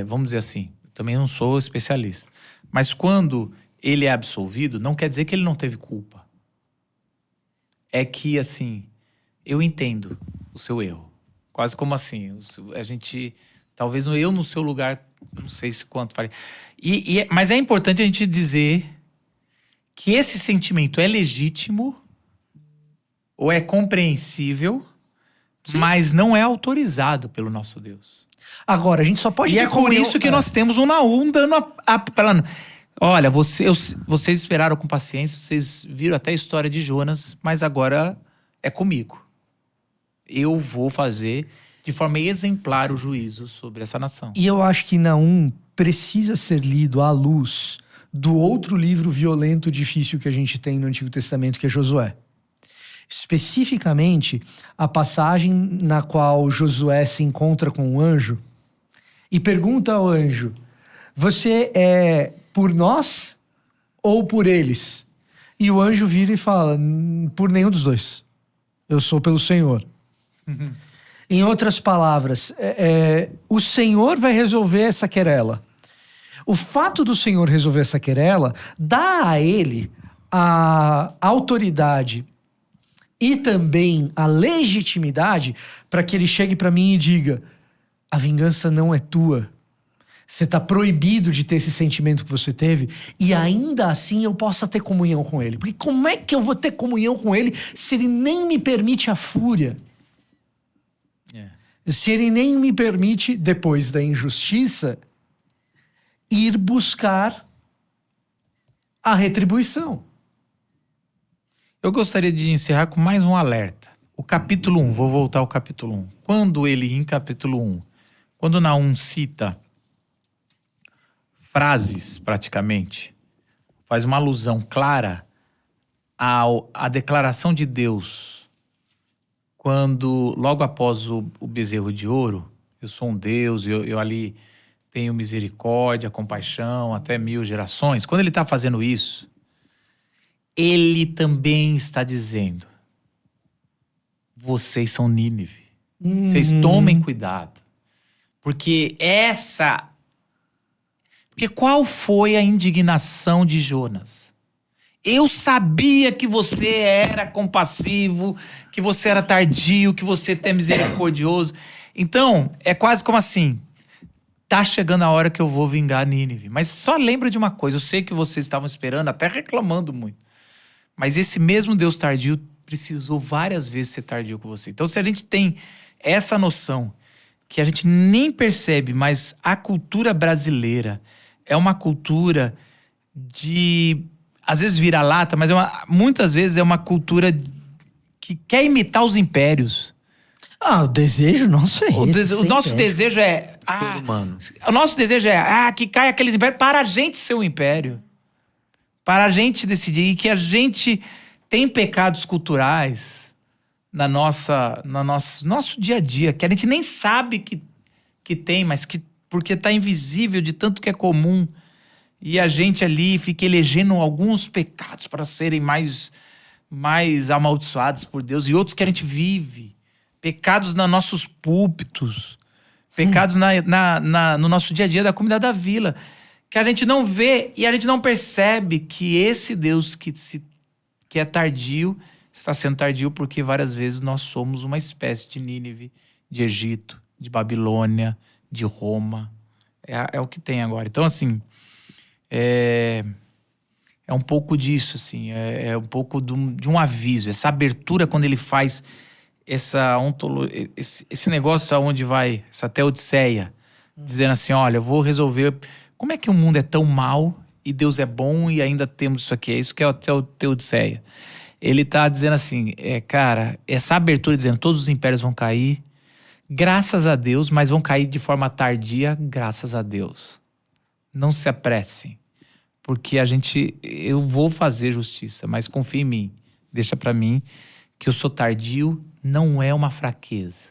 vamos dizer assim, também não sou especialista. Mas quando... ele é absolvido, não quer dizer que ele não teve culpa. É que, assim, eu entendo o seu erro. Quase como assim, a gente... Talvez eu no seu lugar, não sei se quanto faria. Mas é importante a gente dizer que esse sentimento é legítimo ou é compreensível, sim, mas não é autorizado pelo nosso Deus. Agora, a gente só pode... E é por isso que nós temos um Naum dando falando... Olha, vocês esperaram com paciência, vocês viram até a história de Jonas, mas agora é comigo. Eu vou fazer de forma exemplar o juízo sobre essa nação. E eu acho que Naum precisa ser lido à luz do outro livro violento e difícil que a gente tem no Antigo Testamento, que é Josué. Especificamente, a passagem na qual Josué se encontra com o anjo e pergunta ao anjo, você é... por nós ou por eles? E o anjo vira e fala, por nenhum dos dois. Eu sou pelo Senhor. Em outras palavras, o Senhor vai resolver essa querela. O fato do Senhor resolver essa querela dá a ele a autoridade e também a legitimidade para que ele chegue para mim e diga, a vingança não é tua. Você está proibido de ter esse sentimento que você teve e ainda assim eu possa ter comunhão com ele. Porque como é que eu vou ter comunhão com ele se ele nem me permite a fúria? Se ele nem me permite, depois da injustiça, ir buscar a retribuição. Eu gostaria de encerrar com mais um alerta. O capítulo 1, vou voltar ao capítulo 1. Quando ele, em capítulo 1, quando Naum cita frases, praticamente, faz uma alusão clara a declaração de Deus, quando logo após o bezerro de ouro, eu sou um Deus, eu ali tenho misericórdia, compaixão, até 1000 gerações. Quando ele está fazendo isso, ele também está dizendo: vocês são Nínive. Vocês tomem cuidado. Porque qual foi a indignação de Jonas? Eu sabia que você era compassivo, que você era tardio, que você é misericordioso. Então, é quase como assim: tá chegando a hora que eu vou vingar Nínive. Mas só lembra de uma coisa: eu sei que vocês estavam esperando, até reclamando muito. Mas esse mesmo Deus tardio precisou várias vezes ser tardio com você. Então, se a gente tem essa noção, que a gente nem percebe, mas a cultura brasileira é uma cultura de, às vezes, vira-lata, mas muitas vezes é uma cultura que quer imitar os impérios. O desejo nosso é esse. O nosso desejo é... Ser humano. O nosso desejo é que caia aqueles impérios para a gente ser um império. Para a gente decidir. E que a gente tem pecados culturais nosso dia a dia, que a gente nem sabe que tem, mas porque tá invisível de tanto que é comum. E a gente ali fica elegendo alguns pecados para serem mais amaldiçoados por Deus, e outros que a gente vive. Pecados nos nossos púlpitos, pecados no nosso dia a dia da comunidade da vila, que a gente não vê e a gente não percebe que esse Deus que é tardio, está sendo tardio porque várias vezes nós somos uma espécie de Nínive, de Egito, de Babilônia, de Roma. É o que tem agora. Então, assim, é um pouco disso, assim, é um pouco de um aviso. Essa abertura, quando ele faz esse negócio aonde vai, essa teodiceia, dizendo assim: olha, eu vou resolver. Como é que o mundo é tão mal e Deus é bom e ainda temos isso aqui? É isso que é a teodiceia. Ele tá dizendo assim, cara, essa abertura dizendo todos os impérios vão cair, graças a Deus, mas vão cair de forma tardia, graças a Deus. Não se apressem, porque eu vou fazer justiça, mas confia em mim, deixa pra mim que eu sou tardio, não é uma fraqueza,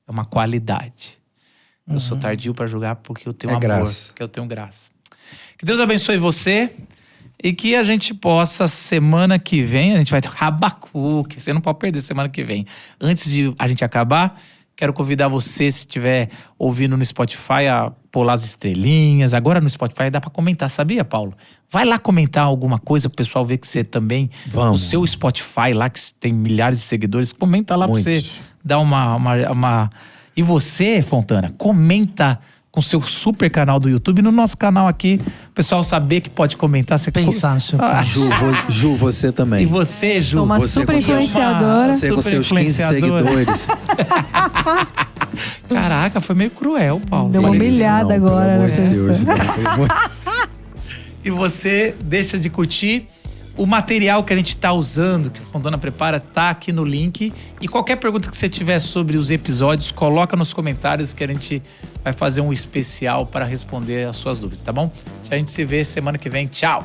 é uma qualidade. Eu sou tardio pra julgar porque eu tenho amor, graça. porque eu tenho graça. Que Deus abençoe você. E que a gente possa, semana que vem, a gente vai ter Abacuque. Você não pode perder semana que vem. Antes de a gente acabar, quero convidar você, se estiver ouvindo no Spotify, a pular as estrelinhas. Agora no Spotify dá pra comentar, sabia, Paulo? Vai lá comentar alguma coisa pro pessoal ver que você também... Vamos. O seu Spotify lá, que tem milhares de seguidores, comenta lá pra você dar uma... E você, Fontana, comenta com o seu super canal do YouTube, no nosso canal aqui, o pessoal saber que pode comentar. Você Pensar no seu canal. Ju, você também. E você, Ju? Sou uma você super com seus- influenciadora. Você com seus 15 seguidores. Caraca, foi meio cruel, Paulo. Deu uma humilhada Não, agora pelo na amor de Deus, pessoa. não, pelo amor- E você deixa de curtir. O material que a gente tá usando, que o Fontana prepara, tá aqui no link. E qualquer pergunta que você tiver sobre os episódios, coloca nos comentários que a gente vai fazer um especial para responder as suas dúvidas, tá bom? A gente se vê semana que vem. Tchau!